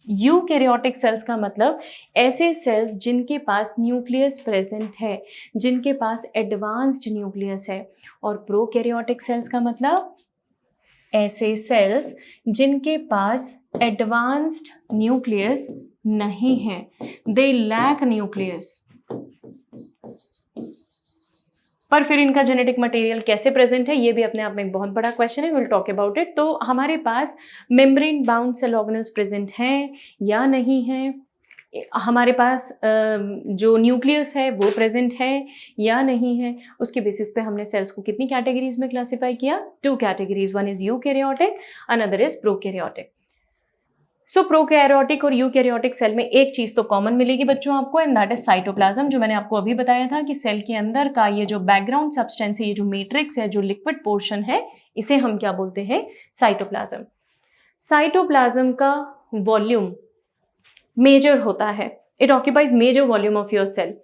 यूकैरियोटिक सेल्स का मतलब ऐसे सेल्स जिनके पास न्यूक्लियस प्रेजेंट है, जिनके पास एडवांस्ड न्यूक्लियस है। और प्रोकैरियोटिक सेल्स का मतलब ऐसे सेल्स जिनके पास एडवांस्ड न्यूक्लियस नहीं है, दे लैक न्यूक्लियस। पर फिर इनका जेनेटिक मटेरियल कैसे प्रेजेंट है ये भी अपने आप में एक बहुत बड़ा क्वेश्चन है, विल टॉक अबाउट इट। तो हमारे पास membrane bound cell organelles present हैं या नहीं हैं, हमारे पास जो न्यूक्लियस है वो प्रेजेंट है या नहीं है, उसके बेसिस पे हमने सेल्स को कितनी कैटेगरीज में क्लासिफाई किया, 2 categories, one is eukaryotic, another is prokaryotic. So prokaryotic और यूकैरियोटिक सेल में एक चीज़ तो कॉमन मिलेगी बच्चों आपको, एंड दैट इज साइटोप्लाज्म। जो मैंने आपको अभी बताया था कि सेल के अंदर का ये जो बैकग्राउंड सब्सटेंस है, ये जो मैट्रिक्स है, जो लिक्विड पोर्शन है, इसे हम क्या बोलते हैं, साइटोप्लाज्म। साइटोप्लाज्म का वॉल्यूम मेजर होता है, it occupies major volume of your cell.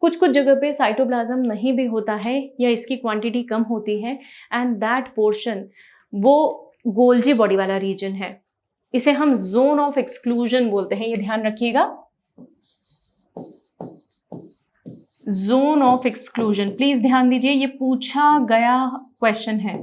कुछ कुछ जगह पे साइटोप्लाज्म नहीं भी होता है या इसकी क्वांटिटी कम होती है, एंड दैट पोर्शन वो गोल्जी बॉडी वाला रीजन है, इसे हम जोन ऑफ एक्सक्लूजन बोलते हैं। ये ध्यान रखिएगा, जोन ऑफ एक्सक्लूजन, प्लीज ध्यान दीजिए, ये पूछा गया क्वेश्चन है।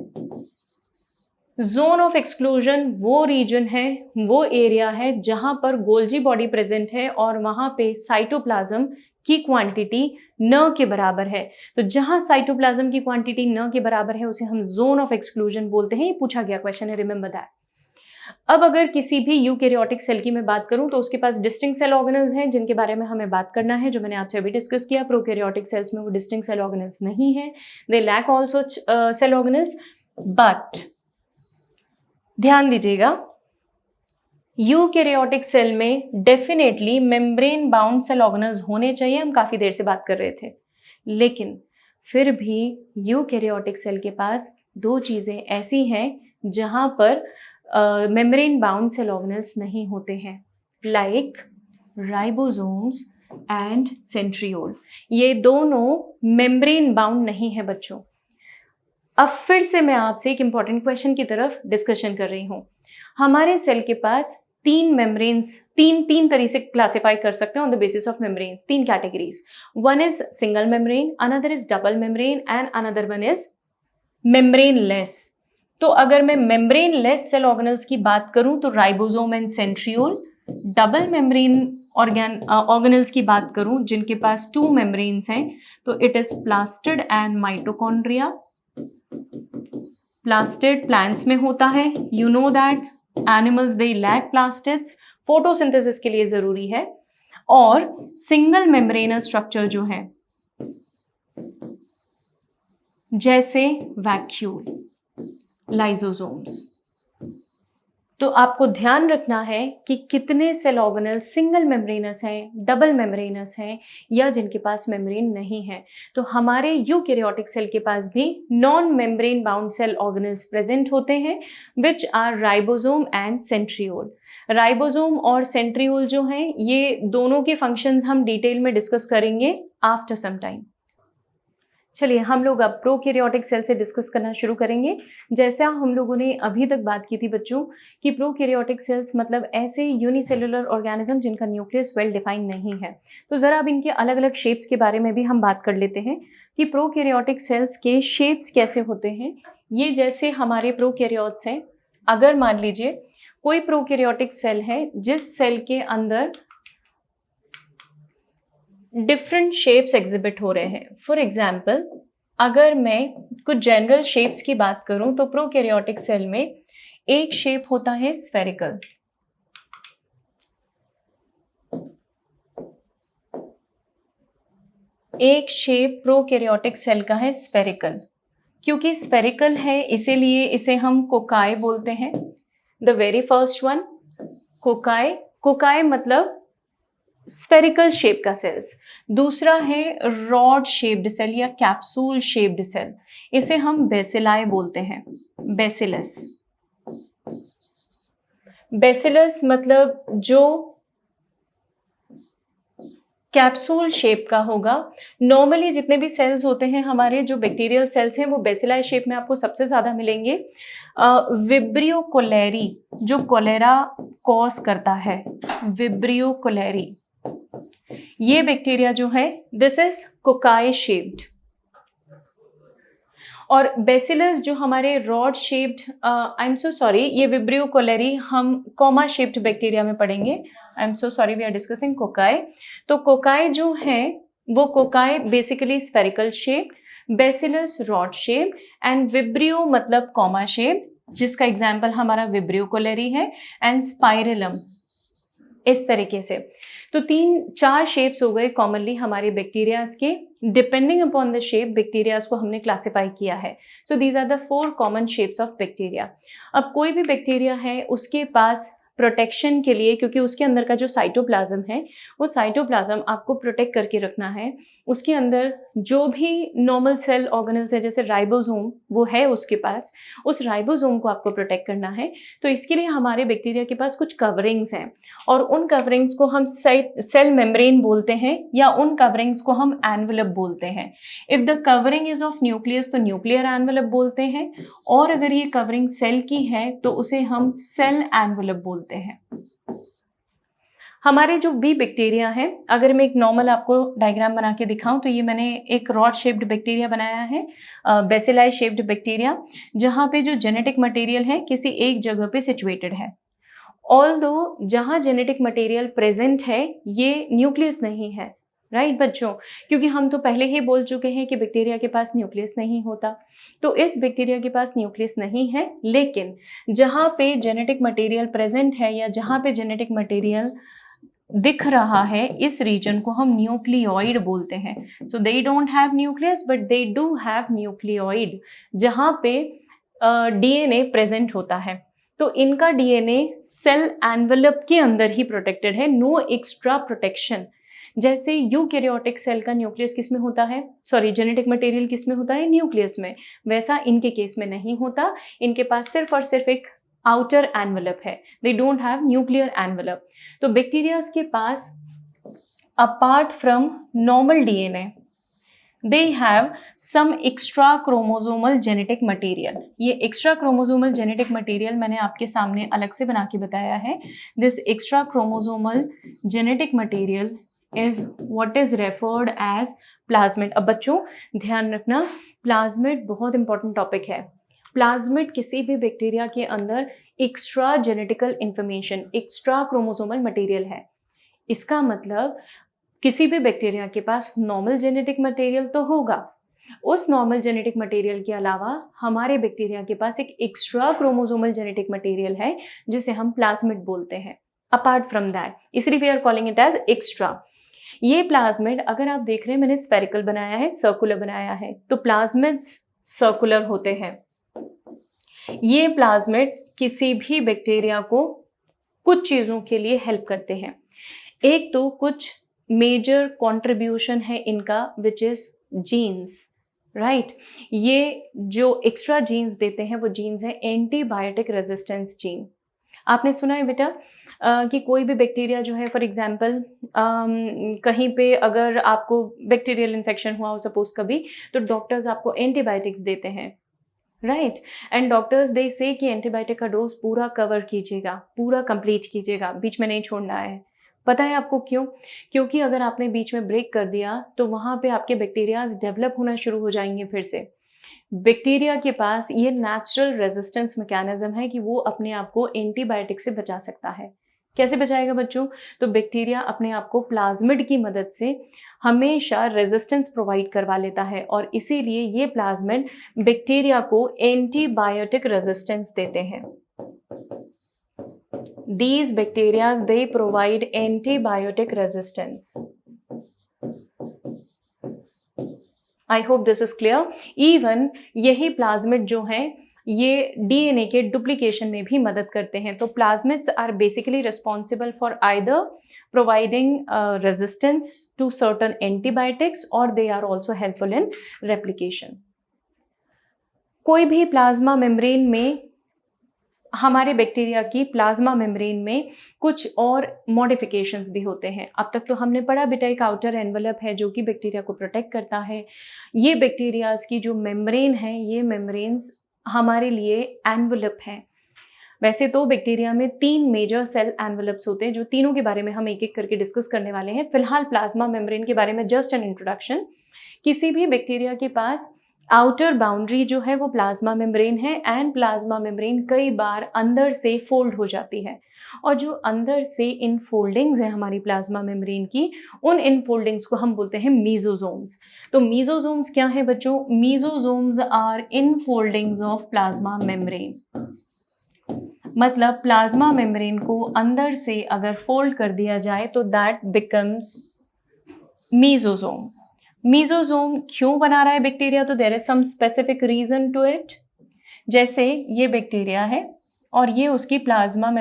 जोन ऑफ एक्सक्लूजन वो रीजन है, वो एरिया है जहां पर गोल्जी बॉडी प्रेजेंट है और वहां पे साइटोप्लाज्म की क्वांटिटी न के बराबर है। तो जहां साइटोप्लाज्म की क्वांटिटी न के बराबर है उसे हम जोन ऑफ एक्सक्लूजन बोलते हैं। ये पूछा गया क्वेश्चन है, रिमेंबर दैट। अब अगर किसी भी यूकैरियोटिक सेल की मैं बात करूं तो उसके पास डिस्टिंक्ट सेल ऑर्गेनल्स हैं जिनके बारे में हमें बात करना है, जो मैंने आपसे अभी डिस्कस किया। प्रोकैरियोटिक सेल्स में वो डिस्टिंक्ट सेल ऑर्गेनल्स नहीं है, they lack also cell organelles. But ध्यान दीजिएगा, यूकैरियोटिक सेल में definitely membrane bound cell organelles होने चाहिए, हम काफ़ी देर से बात कर रहे थे। लेकिन फिर भी यूकैरियोटिक सेल के पास दो चीज़ें ऐसी हैं जहाँ पर मेम्ब्रेन बाउंड सेल ऑर्गेनल्स नहीं होते हैं, लाइक राइबोसोम्स एंड सेंट्रियोल। ये दोनों मेम्ब्रेन बाउंड नहीं है बच्चों। अब फिर से मैं आपसे एक इंपॉर्टेंट क्वेश्चन की तरफ डिस्कशन कर रही हूँ। हमारे सेल के पास तीन मेम्ब्रेन्स, तीन तरह से क्लासिफाई कर सकते हैं on the basis of membranes, तीन categories. One is single membrane, another is double membrane and another one is membrane less. तो अगर मैं मेम्ब्रेन लेस सेल ऑर्गेनल्स की बात करूं तो ribosome and centriole. Double membrane organelles की बात करूं जिनके पास टू मेम्ब्रेन्स हैं तो it is plastid and mitochondria. Plastid plants में होता है, you know that animals they lack plastids, photosynthesis के लिए जरूरी है। और सिंगल मेम्ब्रेनस स्ट्रक्चर जो है जैसे वैक्यूल, लाइसोसोम्स। तो आपको ध्यान रखना है कि कितने सेल ऑर्गेनल सिंगल मेम्ब्रेनस हैं, डबल मेम्ब्रेनस हैं या जिनके पास मेम्ब्रेन नहीं है। तो हमारे यूकैरियोटिक सेल के पास भी non membrane bound cell organelles present होते हैं which are ribosome and centriole. Ribosome और सेंट्रियोल जो हैं ये दोनों के फंक्शंस हम डिटेल में डिस्कस करेंगे आफ्टर सम टाइम। चलिए हम लोग अब प्रोकैरियोटिक सेल से डिस्कस करना शुरू करेंगे। जैसा हम लोगों ने अभी तक बात की थी बच्चों कि प्रोकैरियोटिक सेल्स मतलब ऐसे यूनिसेलुलर ऑर्गेनिज्म जिनका न्यूक्लियस वेल डिफाइन नहीं है। तो ज़रा अब इनके अलग अलग शेप्स के बारे में भी हम बात कर लेते हैं कि प्रोकैरियोटिक सेल्स के शेप्स कैसे होते हैं। ये जैसे हमारे प्रोकैरियोट्स हैं, अगर मान लीजिए कोई प्रोकैरियोटिक सेल है जिस सेल के अंदर डिफरेंट शेप्स एग्जिबिट हो रहे हैं। फॉर एग्जाम्पल अगर मैं कुछ जनरल शेप्स की बात करूं तो प्रोकैरियोटिक सेल में एक शेप होता है स्फेरिकल, एक शेप प्रोकैरियोटिक सेल का है स्फेरिकल। क्योंकि स्फेरिकल है इसीलिए इसे हम कोकाई बोलते हैं। The very first one cocci, cocci मतलब स्फेरिकल शेप का सेल्स। दूसरा है रॉड शेप्ड सेल या कैप्सूल शेप्ड सेल, इसे हम बेसिलाई बोलते हैं, बेसिलस। बेसिलस मतलब जो कैप्सूल शेप का होगा। नॉर्मली जितने भी सेल्स होते हैं हमारे जो बैक्टीरियल सेल्स हैं वो बेसिलाई शेप में आपको सबसे ज़्यादा मिलेंगे। विब्रियो कोलेरी जो कोलेरा कॉज करता है, विब्रियो कोलेरी, ये बैक्टीरिया जो है दिस इज कोकाई शेप्ड। और बेसिलस जो हमारे rod shaped, I am so sorry, ये विब्रियो कोलेरी हम कॉमा शेप्ड बैक्टीरिया में पढ़ेंगे। I am so sorry, we are discussing cocci. तो कोकाई जो है वो cocci basically spherical shape, bacillus rod shape and Vibrio मतलब कॉमा शेप, जिसका एग्जाम्पल हमारा विब्रियो कोलेरी है, एंड स्पाइरलम, इस तरीके से। तो 3-4 शेप्स हो गए कॉमनली हमारे बैक्टीरियाज के। Depending upon the shape bacterias को हमने क्लासिफाई किया है। So these are the 4 common shapes of bacteria. अब कोई भी बैक्टीरिया है उसके पास प्रोटेक्शन के लिए, क्योंकि उसके अंदर का जो साइटोप्लाज्म है वो साइटोप्लाज्म आपको प्रोटेक्ट करके रखना है। उसके अंदर जो भी नॉर्मल सेल ऑर्गेनल्स है जैसे राइबोसोम वो है उसके पास, उस राइबोसोम को आपको प्रोटेक्ट करना है। तो इसके लिए हमारे बैक्टीरिया के पास कुछ कवरिंग्स हैं और उन कवरिंग्स को हम सेल मेम्ब्रेन बोलते हैं या उन कवरिंग्स को हम एनवेलप बोलते हैं। If the covering is of nucleus तो न्यूक्लियर एनवेलप बोलते हैं, और अगर ये कवरिंग सेल की है तो उसे हम सेल एनवेलप बोलते हैं। हमारे जो बी बैक्टीरिया है, अगर मैं एक नॉर्मल आपको डायग्राम बना के दिखाऊं तो ये मैंने एक रॉड शेप्ड बैक्टीरिया बनाया है, बेसिलाई शेप्ड बैक्टीरिया, जहाँ पे जो जेनेटिक मटेरियल है किसी एक जगह पे सिचुएटेड है। ऑल्दो जहाँ जेनेटिक मटेरियल प्रेजेंट है ये न्यूक्लियस नहीं है, राइट बच्चों, क्योंकि हम तो पहले ही बोल चुके हैं कि बैक्टीरिया के पास न्यूक्लियस नहीं होता। तो इस बैक्टीरिया के पास न्यूक्लियस नहीं है, लेकिन जहाँ पे जेनेटिक मटेरियल प्रेजेंट है या जहाँ पे जेनेटिक मटेरियल दिख रहा है, इस रीजन को हम न्यूक्लियोइड बोलते हैं। So they don't have nucleus but they do have nucleoid, जहाँ पे डीएनए प्रेजेंट होता है। तो इनका डीएनए सेल एनवेलप के अंदर ही प्रोटेक्टेड है, नो एक्स्ट्रा प्रोटेक्शन। जैसे यूकैरियोटिक सेल का न्यूक्लियस किस में होता है, सॉरी जेनेटिक मटेरियल किस में होता है, न्यूक्लियस में, वैसा इनके केस में नहीं होता। इनके पास सिर्फ और सिर्फ एक आउटर एनवेलप है, they don't have nuclear envelope. तो बैक्टीरियाज के पास apart from normal DNA they have some extra chromosomal genetic material. ये एक्स्ट्रा क्रोमोसोमल जेनेटिक मटेरियल मैंने आपके सामने अलग से बना के बताया है। This extra chromosomal genetic material is what is referred as plasmid. अब बच्चों ध्यान रखना, प्लाज्मिड बहुत इंपॉर्टेंट टॉपिक है। प्लाज्मिड किसी भी बैक्टीरिया के अंदर extra genetical information, extra chromosomal material है। इसका मतलब किसी भी बैक्टीरिया के पास नॉर्मल जेनेटिक मटेरियल तो होगा, उस नॉर्मल जेनेटिक मटेरियल के अलावा हमारे बैक्टीरिया के पास एक एक्स्ट्रा क्रोमोसोमल जेनेटिक मटेरियल है जिसे हम प्लाज्मिड बोलते हैं। अपार्ट फ्रॉम दैट, इसलिए we are calling it as extra. ये प्लाज्मिड अगर आप देख रहे हैं, मैंने स्फेरिकल बनाया है, सर्कुलर बनाया है, तो प्लाज्मिड्स सर्कुलर होते हैं। ये प्लाज्मिड किसी भी बैक्टीरिया को कुछ चीज़ों के लिए हेल्प करते हैं। एक तो कुछ मेजर कंट्रीब्यूशन है इनका विच इज जीन्स, राइट। ये जो एक्स्ट्रा जीन्स देते हैं वो जीन्स है एंटीबायोटिक रेजिस्टेंस जीन। आपने सुना है बेटा कि कोई भी बैक्टीरिया जो है, फॉर एग्जांपल कहीं पे अगर आपको बैक्टीरियल इन्फेक्शन हुआ हो सपोज कभी, तो डॉक्टर्स आपको एंटीबायोटिक्स देते हैं, राइट। एंड डॉक्टर्स दे से कि एंटीबायोटिक का डोज पूरा कवर कीजिएगा, पूरा कंप्लीट कीजिएगा, बीच में नहीं छोड़ना है। पता है आपको क्यों? क्योंकि अगर आपने बीच में ब्रेक कर दिया तो वहाँ पे आपके बैक्टीरियाज डेवलप होना शुरू हो जाएंगे फिर से। बैक्टीरिया के पास ये नेचुरल रेजिस्टेंस मैकेनिज्म है कि वो अपने आप को एंटीबायोटिक से बचा सकता है। कैसे बचाएगा बच्चों? तो बैक्टीरिया अपने आप को प्लाज्मिड की मदद से हमेशा रेजिस्टेंस प्रोवाइड करवा लेता है, और इसीलिए ये प्लाज्मिड बैक्टीरिया को एंटीबायोटिक रेजिस्टेंस देते हैं। These bacteria they provide antibiotic resistance. I hope this is clear. Even यही प्लाज्मिड जो हैं ये डीएनए के डुप्लीकेशन में भी मदद करते हैं। तो plasmids are basically responsible for either providing resistance to certain antibiotics और they are also helpful in replication. कोई भी प्लाज्मा मेम्ब्रेन में, हमारे बैक्टीरिया की प्लाज्मा मेम्ब्रेन में कुछ और मॉडिफिकेशंस भी होते हैं। अब तक तो हमने पढ़ा बेटा एक आउटर एनवेलप है जो कि बैक्टीरिया को प्रोटेक्ट करता है। ये बैक्टीरियाज की जो मेम्ब्रेन है, ये मेम्ब्रेन्स हमारे लिए एनवेलप हैं। वैसे तो बैक्टीरिया में 3 मेजर सेल एनवेलप्स होते हैं, जो तीनों के बारे में हम एक एक करके डिस्कस करने वाले हैं। फिलहाल प्लाज्मा मेम्ब्रेन के बारे में जस्ट एन इंट्रोडक्शन। किसी भी बैक्टीरिया के पास आउटर बाउंड्री जो है वो प्लाज्मा मेम्ब्रेन है, एंड प्लाज्मा मेम्ब्रेन कई बार अंदर से फोल्ड हो जाती है, और जो अंदर से इनफोल्डिंग्स है हमारी प्लाज्मा मेम्ब्रेन की, उन इनफोल्डिंग्स को हम बोलते हैं मीजोजोम्स। तो मीजोजोम्स क्या है बच्चों? Mesosomes are infoldings of plasma membrane. मतलब प्लाज्मा मेम्ब्रेन को अंदर से अगर फोल्ड कर दिया जाए तो दैट बिकम्स मीजोजोम। मीजोजोम क्यों बना रहा है बैक्टीरिया? तो there is some specific reason to it. जैसे ये बैक्टीरिया है और ये उसकी प्लाज्मा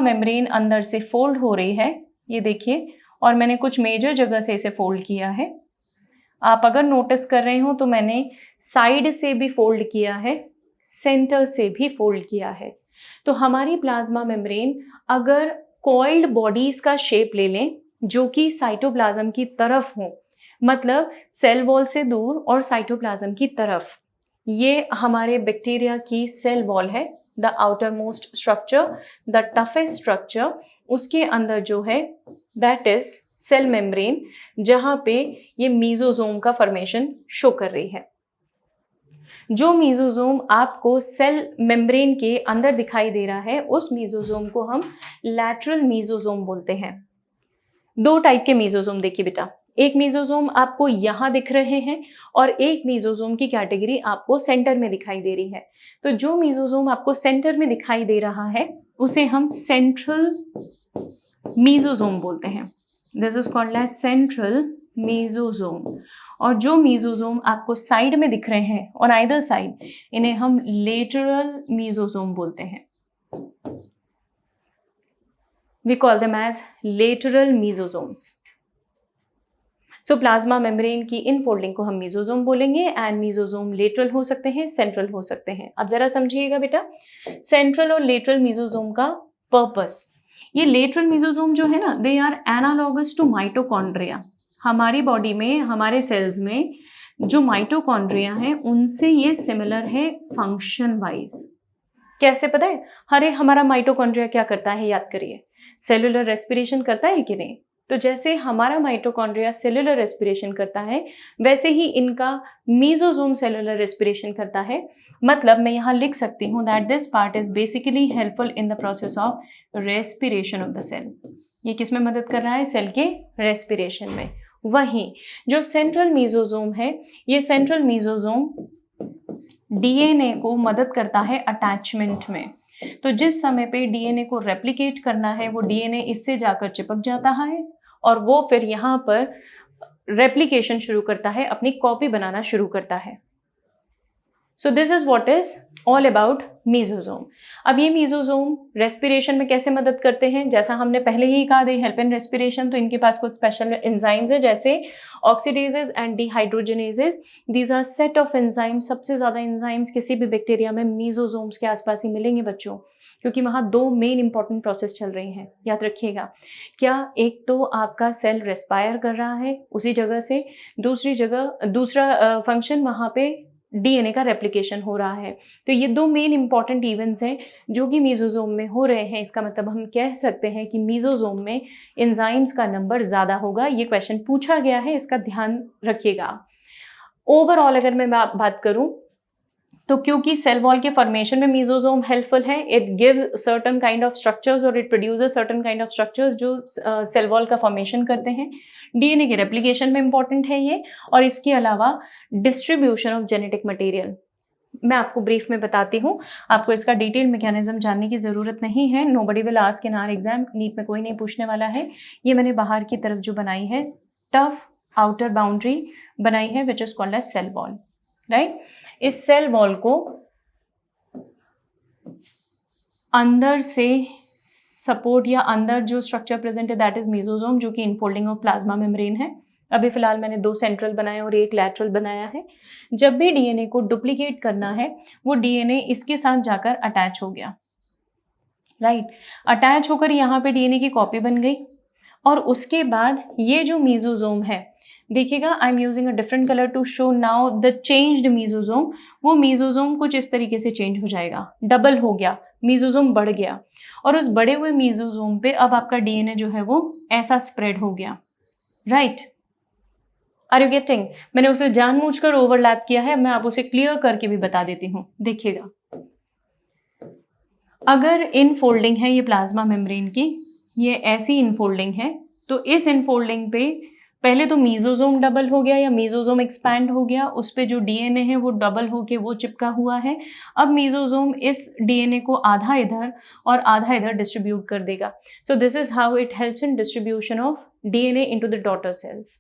मेम्ब्रेन अंदर से फोल्ड हो रही है, ये देखिए, और मैंने कुछ मेजर जगह से इसे फोल्ड किया है। आप अगर नोटिस कर रहे हो तो मैंने साइड से भी फोल्ड किया है, सेंटर से भी फोल्ड किया है। तो हमारी प्लाज्मा मेम्ब्रेन अगर कॉइल्ड बॉडीज का शेप ले लें जो कि साइटोप्लाज्म की तरफ हो, मतलब सेल वॉल से दूर और साइटोप्लाज्म की तरफ, ये हमारे बैक्टीरिया की सेल वॉल है, the outer most structure, the toughest structure. उसके अंदर जो है दैट इज सेल मेम्ब्रेन, जहाँ पे ये मीजोजोम का फॉर्मेशन शो कर रही है। जो मीजोजोम आपको सेल मेम्ब्रेन के अंदर दिखाई दे रहा है, उस मीजोजोम को हम लैटरल मीजोजोम बोलते हैं। दो टाइप के मीजोजोम देखिए बेटा, एक मीजोजोम आपको यहाँ दिख रहे हैं और एक मीजोजोम की कैटेगरी आपको सेंटर में दिखाई दे रही है। तो जो मीजोजोम आपको सेंटर में दिखाई दे रहा है उसे हम सेंट्रल मीजोजोम बोलते हैं। This is called as central mesosome. और जो मीजोजोम आपको साइड में दिख रहे हैं और आइदर साइड, इन्हें हम लेटरल मीजोजोम बोलते हैं। We call them as lateral mesosomes. So plasma membrane की इनफोल्डिंग को हम मीजोजोम बोलेंगे एंड मीजोजोम लेटरल हो सकते हैं, सेंट्रल हो सकते हैं। अब जरा समझिएगा बेटा, सेंट्रल और लेटरल मीजोजोम का पर्पस, ये लेटरल मीजोजोम जो है ना, they are analogous to mitochondria. हमारी बॉडी में, हमारे सेल्स में जो माइटोकॉन्ड्रिया हैं उनसे ये सिमिलर है फंक्शन वाइज। कैसे पता है? अरे हमारा माइटोकॉन्ड्रिया क्या करता है, याद करिए, सेलुलर रेस्पिरेशन करता है कि नहीं? तो जैसे हमारा माइटोकॉन्ड्रिया सेलुलर रेस्पिरेशन करता है, वैसे ही इनका मीजोजोम सेलुलर रेस्पिरेशन करता है। मतलब मैं यहाँ लिख सकती हूँ that this part is basically helpful in the process of respiration of the cell. ये किस में मदद कर रहा है? सेल के रेस्पिरेशन में। वहीं जो सेंट्रल मीजोजोम है, ये सेंट्रल मीजोजोम डीएनए को मदद करता है अटैचमेंट में। तो जिस समय पे डीएनए को रेप्लिकेट करना है, वो डीएनए इससे जाकर चिपक जाता है और वो फिर यहाँ पर रेप्लिकेशन शुरू करता है, अपनी कॉपी बनाना शुरू करता है। So this is what is all about mesosome. अब ये मीजोजोम रेस्पिरेशन में कैसे मदद करते हैं? जैसा हमने पहले ही कहा, दे हेल्प इन रेस्पिरेशन। तो इनके पास कुछ स्पेशल एंजाइम्स है, जैसे oxidases and dehydrogenases. These are set of enzymes. सबसे ज्यादा एंजाइम्स किसी भी बैक्टीरिया में मीजोजोम्स के आसपास ही मिलेंगे बच्चों, क्योंकि वहाँ दो मेन इंपॉर्टेंट प्रोसेस चल रही हैं, याद रखिएगा। क्या? एक तो आपका सेल रेस्पायर कर रहा है उसी जगह से, दूसरा फंक्शन वहाँ पे डीएनए का रेप्लिकेशन हो रहा है। तो ये दो मेन इंपॉर्टेंट इवेंट्स हैं जो कि मीजोजोम में हो रहे हैं। इसका मतलब हम कह सकते हैं कि मीजोजोम में एंजाइम्स का नंबर ज़्यादा होगा। ये क्वेश्चन पूछा गया है, इसका ध्यान रखिएगा। ओवरऑल अगर मैं बात करूं तो क्योंकि सेल वॉल के फॉर्मेशन में मीजोजोम हेल्पफुल है, it gives certain kind of structures और it produces certain kind of structures जो सेल वॉल का फॉर्मेशन करते हैं। डीएनए के रेप्लिकेशन में इंपॉर्टेंट है ये, और इसके अलावा डिस्ट्रीब्यूशन ऑफ जेनेटिक मटेरियल। मैं आपको ब्रीफ में बताती हूँ, आपको इसका डिटेल मैकेनिज्म जानने की ज़रूरत नहीं है। Nobody will ask in our exam, NEET में कोई नहीं पूछने वाला है। ये मैंने बाहर की तरफ जो बनाई है, टफ आउटर बाउंड्री बनाई है, which is called as cell wall, right. इस सेल वॉल को अंदर से सपोर्ट या अंदर जो स्ट्रक्चर प्रेजेंट है दैट इज मीजोजोम, जो कि इनफोल्डिंग ऑफ प्लाज्मा मेम्ब्रेन है। अभी फिलहाल मैंने दो सेंट्रल बनाए और एक लैटरल बनाया है। जब भी डीएनए को डुप्लीकेट करना है, वो डीएनए इसके साथ जाकर अटैच हो गया, राइट। अटैच होकर यहाँ पे डीएनए की कॉपी बन गई, और उसके बाद ये जो मीजोजोम है, देखिएगा I am using a different colour to show now the changed mesosome. वो मीजोजोम कुछ इस तरीके से चेंज हो जाएगा, डबल हो गया, मीजोजोम बढ़ गया, और उस बड़े हुए मीजोजोम पे अब आपका डीएनए जो है वो ऐसा स्प्रेड हो गया, राइट। Are you getting? मैंने उसे जानबूझकर ओवरलैप किया है, मैं आप उसे क्लियर करके भी बता देती हूँ। देखिएगा, अगर इनफोल्डिंग है ये प्लाज्मा मेम्ब्रेन की, ये ऐसी इनफोल्डिंग है, तो इस इनफोल्डिंग पे पहले तो मीजोजोम डबल हो गया या मीजोजोम एक्सपैंड हो गया, उस पे जो डीएनए है वो डबल होके वो चिपका हुआ है। अब मीजोजोम इस डीएनए को आधा इधर और आधा इधर डिस्ट्रीब्यूट कर देगा। सो this is how it helps in distribution of DNA into the daughter cells.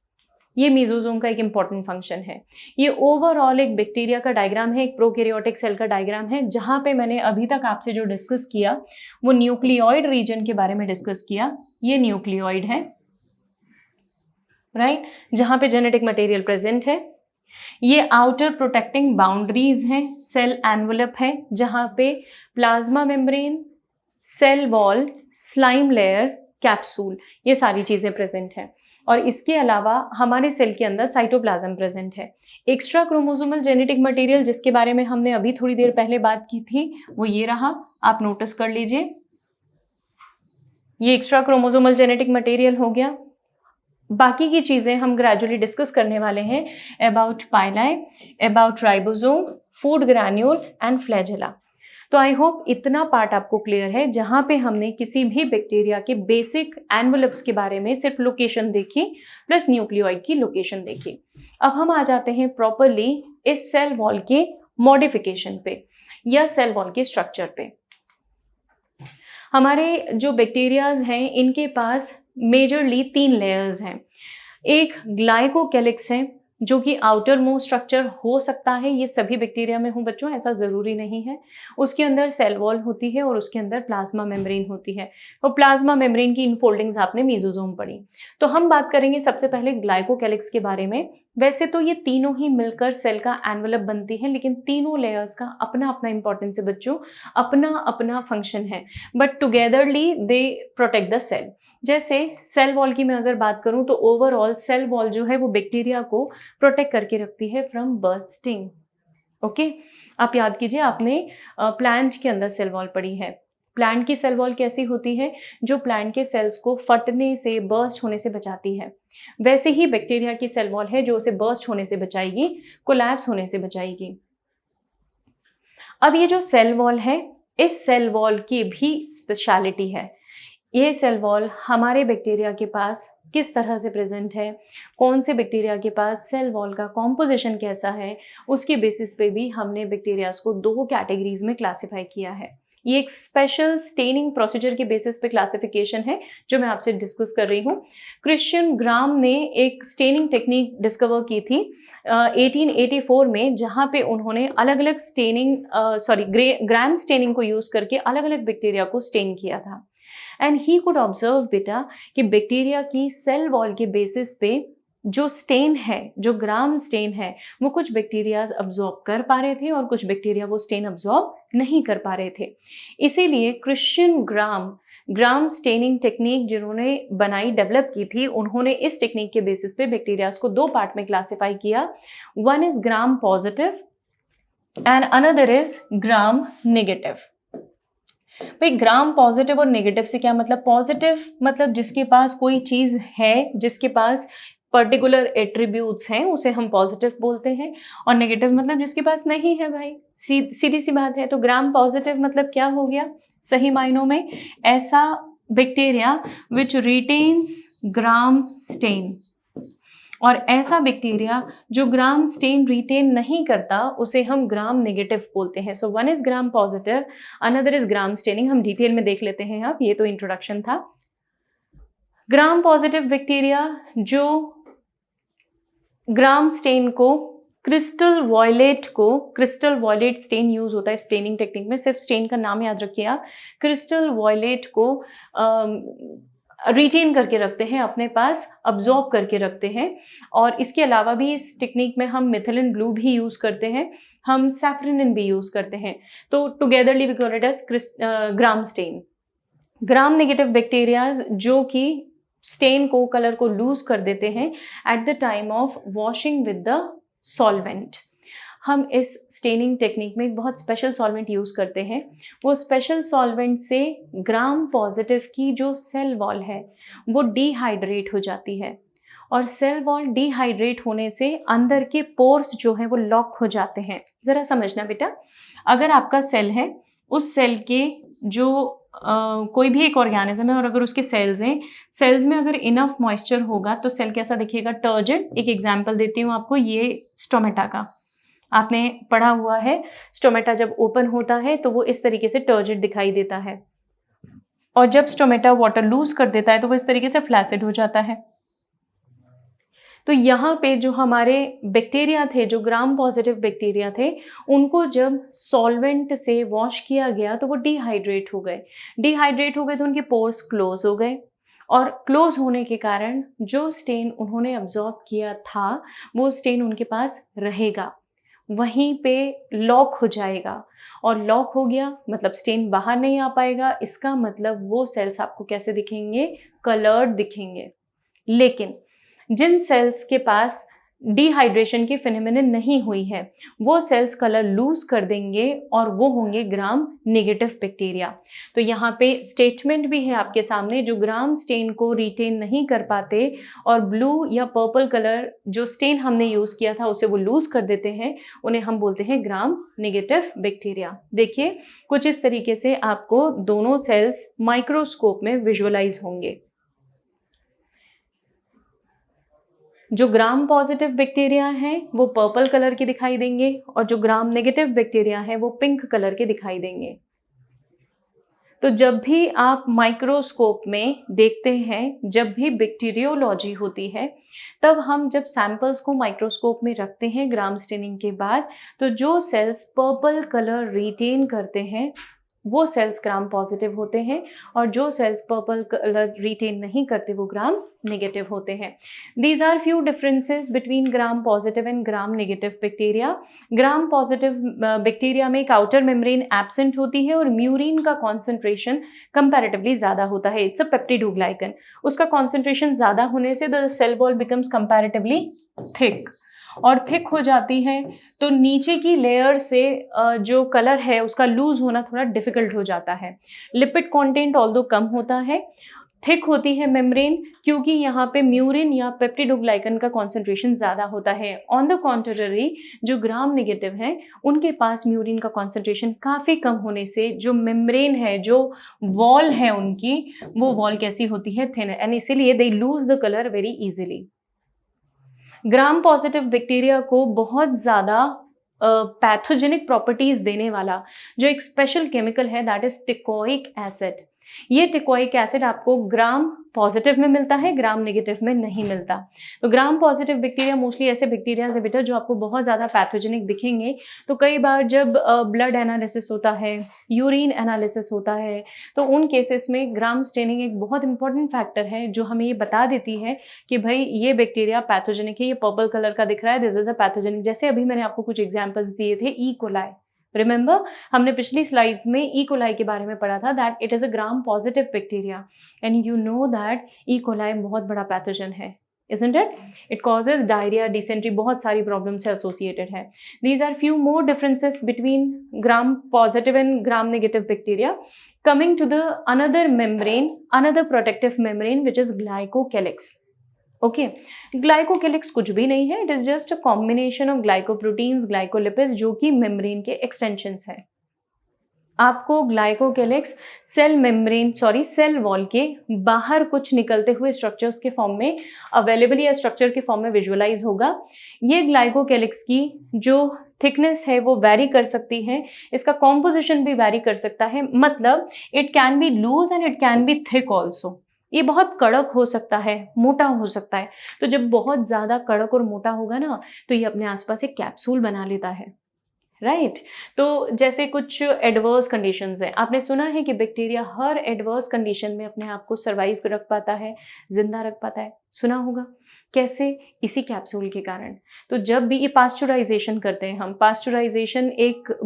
ये मीजोजोम का एक इंपॉर्टेंट फंक्शन है। ये ओवरऑल एक बैक्टीरिया का डायग्राम है, एक प्रोकैरियोटिक सेल का डायग्राम है, जहाँ पे मैंने अभी तक आपसे जो डिस्कस किया वो न्यूक्लियोइड रीजन के बारे में डिस्कस किया। ये न्यूक्लियोइड है, राइट, जहाँ पे जेनेटिक मटेरियल प्रेजेंट है। ये आउटर प्रोटेक्टिंग बाउंड्रीज हैं, सेल एनवलप है, जहाँ पे plasma membrane, cell wall, slime layer, capsule, ये सारी चीज़ें प्रेजेंट हैं। और इसके अलावा हमारे सेल के अंदर साइटोप्लाज्म प्रेजेंट है। एक्स्ट्रा क्रोमोसोमल जेनेटिक मटेरियल जिसके बारे में हमने अभी थोड़ी देर पहले बात की थी, वो ये रहा, आप नोटिस कर लीजिए। ये एक्स्ट्रा क्रोमोसोमल जेनेटिक मटेरियल हो गया। बाकी की चीज़ें हम ग्रेजुअली डिस्कस करने वाले हैं, about pili, about ribosome, food granule and flagella. तो आई होप इतना पार्ट आपको क्लियर है, जहाँ पे हमने किसी भी बैक्टीरिया के बेसिक एनवेलप्स के बारे में सिर्फ लोकेशन देखी प्लस न्यूक्लियोइड की लोकेशन देखी। अब हम आ जाते हैं प्रॉपरली इस सेल वॉल के मॉडिफिकेशन पे या सेल वॉल के स्ट्रक्चर पे। हमारे जो बैक्टीरियाज हैं इनके पास मेजरली 3 लेयर्स हैं। एक ग्लाइकोकैलिक्स है जो कि आउटर मोस्ट स्ट्रक्चर हो सकता है, ये सभी बैक्टीरिया में हो बच्चों, ऐसा ज़रूरी नहीं है। उसके अंदर सेल वॉल होती है और उसके अंदर प्लाज्मा मेम्ब्रेन होती है, और प्लाज्मा मेम्ब्रेन की इनफोल्डिंग्स आपने मेसोसोम पढ़ी। तो हम बात करेंगे सबसे पहले ग्लाइकोकैलिक्स के बारे में। वैसे तो ये तीनों ही मिलकर सेल का एनवेलप बनती है, लेकिन तीनों लेयर्स का अपना अपना इंपॉर्टेंस है बच्चों, अपना अपना फंक्शन है, but togetherly they protect the cell. जैसे सेल वॉल की मैं अगर बात करूं तो ओवरऑल सेल वॉल जो है वो बैक्टीरिया को प्रोटेक्ट करके रखती है फ्रॉम बर्स्टिंग। ओके, आप याद कीजिए, आपने प्लांट के अंदर सेल वॉल पढ़ी है। प्लांट की सेल वॉल कैसी होती है? जो प्लांट के सेल्स को फटने से, बर्स्ट होने से बचाती है। वैसे ही बैक्टीरिया की सेल वॉल है जो उसे बर्स्ट होने से बचाएगी, कोलैप्स होने से बचाएगी। अब ये जो सेल वॉल है, इस सेल वॉल की भी स्पेशलिटी है। ये सेल वॉल हमारे बैक्टीरिया के पास किस तरह से प्रेजेंट है, कौन से बैक्टीरिया के पास सेल वॉल का कॉम्पोजिशन कैसा है, उसके बेसिस पे भी हमने बैक्टीरियाज को 2 कैटेगरीज में क्लासिफाई किया है। ये एक स्पेशल स्टेनिंग प्रोसीजर के बेसिस पे क्लासिफिकेशन है जो मैं आपसे डिस्कस कर रही हूँ। क्रिश्चियन ग्राम ने एक स्टेनिंग टेक्निक डिस्कवर की थी 1884 में, जहाँ पे उन्होंने अलग अलग स्टेनिंग ग्राम स्टेनिंग को यूज़ करके अलग अलग बैक्टीरिया को स्टेन किया था। एंड ही कुड ऑब्जर्व बेटा कि बैक्टीरिया की सेल वॉल के बेसिस पे जो स्टेन है, जो ग्राम स्टेन है, वो कुछ बैक्टीरियाज अब्जॉर्ब कर पा रहे थे और कुछ बैक्टीरिया वो स्टेन अब्जॉर्ब नहीं कर पा रहे थे। इसीलिए क्रिश्चियन ग्राम स्टेनिंग टेक्निक जिन्होंने बनाई, डेवलप की थी, उन्होंने इस टेक्निक के बेसिस पे बैक्टीरियाज को 2 पार्ट में क्लासिफाई किया। One is gram positive and another is gram negative. भाई ग्राम पॉजिटिव और नेगेटिव से क्या मतलब? पॉजिटिव मतलब जिसके पास कोई चीज़ है, जिसके पास पर्टिकुलर एट्रीब्यूट्स हैं, उसे हम पॉजिटिव बोलते हैं। और नेगेटिव मतलब जिसके पास नहीं है भाई, सीधी सी बात है। तो ग्राम पॉजिटिव मतलब क्या हो गया सही मायनों में? ऐसा bacteria which retains Gram stain, और ऐसा बैक्टीरिया जो ग्राम स्टेन रिटेन नहीं करता उसे हम ग्राम नेगेटिव बोलते हैं। So one is gram positive, another is gram staining. हम डिटेल में देख लेते हैं आप, ये तो इंट्रोडक्शन था। ग्राम पॉजिटिव बैक्टीरिया जो ग्राम स्टेन को क्रिस्टल वॉयलेट स्टेन यूज होता है स्टेनिंग टेक्निक में। सिर्फ स्टेन का नाम याद रखिए आप, क्रिस्टल वॉयलेट को रिटेन करके रखते हैं, अपने पास अब्जॉर्ब करके रखते हैं। और इसके अलावा भी इस टेक्निक में हम मिथिलिन ब्लू भी यूज़ करते हैं, हम सैफरनिन भी यूज़ करते हैं। तो togetherly we call it as Gram stain. Gram negative bacterias जो कि स्टेन को, कलर को लूज कर देते हैं at the time of washing with the solvent. हम इस स्टेनिंग टेक्निक में एक बहुत स्पेशल सॉल्वेंट यूज़ करते हैं। वो स्पेशल सॉल्वेंट से ग्राम पॉजिटिव की जो सेल वॉल है वो डिहाइड्रेट हो जाती है, और सेल वॉल डिहाइड्रेट होने से अंदर के पोर्स जो हैं वो लॉक हो जाते हैं। ज़रा समझना बेटा, अगर आपका सेल है, उस सेल के जो कोई भी एक ऑर्गेनिज्म है और अगर उसके सेल्स हैं, सेल्स में अगर इनफ मॉइस्चर होगा तो सेल कैसा दिखेगा? टर्जिड। एक एग्जाम्पल देती हूँ आपको, ये स्टोमेटा का आपने पढ़ा हुआ है। स्टोमेटा जब ओपन होता है तो वो इस तरीके से टर्जिड दिखाई देता है, और जब स्टोमेटा वाटर लूज कर देता है तो वो इस तरीके से फ्लैसिड हो जाता है। तो यहाँ पे जो हमारे बैक्टीरिया थे, जो ग्राम पॉजिटिव बैक्टीरिया थे, उनको जब सॉल्वेंट से वॉश किया गया तो वो डिहाइड्रेट हो गए तो उनके पोर्स क्लोज हो गए, और क्लोज होने के कारण जो स्टेन उन्होंने अब्जॉर्ब किया था वो स्टेन उनके पास रहेगा, वहीं पे लॉक हो जाएगा। और लॉक हो गया मतलब स्टेन बाहर नहीं आ पाएगा। इसका मतलब वो सेल्स आपको कैसे दिखेंगे? कलर्ड दिखेंगे। लेकिन जिन सेल्स के पास डिहाइड्रेशन की फिनोमेनन नहीं हुई है, वो सेल्स कलर लूज कर देंगे और वो होंगे ग्राम नेगेटिव बैक्टीरिया। तो यहाँ पे स्टेटमेंट भी है आपके सामने, जो ग्राम स्टेन को रिटेन नहीं कर पाते और ब्लू या पर्पल कलर जो स्टेन हमने यूज़ किया था उसे वो लूज कर देते हैं, उन्हें हम बोलते हैं ग्राम नेगेटिव बैक्टीरिया। देखिए कुछ इस तरीके से आपको दोनों सेल्स माइक्रोस्कोप में विजुअलाइज होंगे। जो ग्राम पॉजिटिव बैक्टीरिया हैं वो पर्पल कलर के दिखाई देंगे और जो ग्राम नेगेटिव बैक्टीरिया हैं वो पिंक कलर के दिखाई देंगे। तो जब भी आप माइक्रोस्कोप में देखते हैं, जब भी बैक्टीरियोलॉजी होती है, तब हम जब सैंपल्स को माइक्रोस्कोप में रखते हैं ग्राम स्टेनिंग के बाद, तो जो सेल्स पर्पल कलर रिटेन करते हैं वो सेल्स ग्राम पॉजिटिव होते हैं और जो सेल्स पर्पल कलर रिटेन नहीं करते वो ग्राम नेगेटिव होते हैं। These are few differences between Gram positive and Gram negative bacteria. Gram positive bacteria में एक आउटर मेम्ब्रेन एब्सेंट होती है और म्यूरिन का कॉन्सेंट्रेशन कंपैरेटिवली ज़्यादा होता है। It's a peptidoglycan. उसका कॉन्सेंट्रेशन ज़्यादा होने से the cell wall becomes comparatively thick, और थिक हो जाती है तो नीचे की लेयर से जो कलर है उसका लूज होना थोड़ा डिफिकल्ट हो जाता है। लिपिड कंटेंट ऑल्दो कम होता है, थिक होती है मेम्ब्रेन क्योंकि यहाँ पे म्यूरिन या पेप्टिडोग्लाइकन का कॉन्सेंट्रेशन ज़्यादा होता है। ऑन द कॉन्ट्ररी जो ग्राम नेगेटिव हैं उनके पास म्यूरिन का कॉन्सेंट्रेशन काफ़ी कम होने से जो मेम्ब्रेन है, जो वॉल है उनकी, वो वॉल कैसी होती है? थिन, एंड इसीलिए they lose the colour very easily. Gram positive bacteria को बहुत ज़्यादा पैथोजेनिक प्रॉपर्टीज़ देने वाला जो एक स्पेशल केमिकल है दैट इज़ टिकोइक एसिड। ये टिकोइक एसिड आपको ग्राम पॉजिटिव में मिलता है, ग्राम नेगेटिव में नहीं मिलता। तो ग्राम पॉजिटिव बैक्टीरिया मोस्टली ऐसे बैक्टीरिया है बेटा जो आपको बहुत ज़्यादा पैथोजेनिक दिखेंगे। तो कई बार जब ब्लड एनालिसिस होता है, यूरिन एनालिसिस होता है, तो उन केसेस में ग्राम स्टेनिंग एक बहुत इंपॉर्टेंट फैक्टर है जो हमें ये बता देती है कि भाई ये बैक्टीरिया पैथोजेनिक है, ये पर्पल कलर का दिख रहा है, दिस इज अ पैथोजेनिक। जैसे अभी मैंने आपको कुछ एग्जाम्पल्स दिए थे ई कोलाई, रिमेंबर हमने पिछली स्लाइड्स में ई कोलाई के बारे में पढ़ा था that it is a gram positive bacteria and you know that E coli बहुत बड़ा पैथोजन है, isn't it? It causes diarrhea, dysentery, बहुत सारी प्रॉब्लम से एसोसिएटेड है। These are few more differences between gram positive and gram negative bacteria. Coming to the another membrane, another protective membrane which is glycocalyx. Okay, glycocalyx कुछ भी नहीं है, it is just a combination of glycoproteins, glycolipids जो कि मेम्ब्रेन के एक्सटेंशंस हैं। आपको ग्लाइकोकेलिक्स सेल वॉल के बाहर कुछ निकलते हुए स्ट्रक्चर्स के फॉर्म में अवेलेबल या स्ट्रक्चर के फॉर्म में विजुअलाइज होगा। ये ग्लाइकोकेलिक्स की जो थिकनेस है वो वैरी कर सकती है, इसका कॉम्पोजिशन भी वैरी कर सकता है, मतलब it can be loose and it can be thick also. ये बहुत कड़क हो सकता है, मोटा हो सकता है। तो जब बहुत ज़्यादा कड़क और मोटा होगा ना तो ये अपने आसपास एक कैप्सूल बना लेता है, राइट। तो जैसे कुछ एडवर्स कंडीशंस हैं, आपने सुना है कि बैक्टीरिया हर एडवर्स कंडीशन में अपने आप को सर्वाइव रख पाता है, जिंदा रख पाता है, सुना होगा। कैसे? इसी कैप्सूल के कारण। तो जब भी ये पास्चुराइजेशन करते हैं हम, पास्चुराइजेशन एक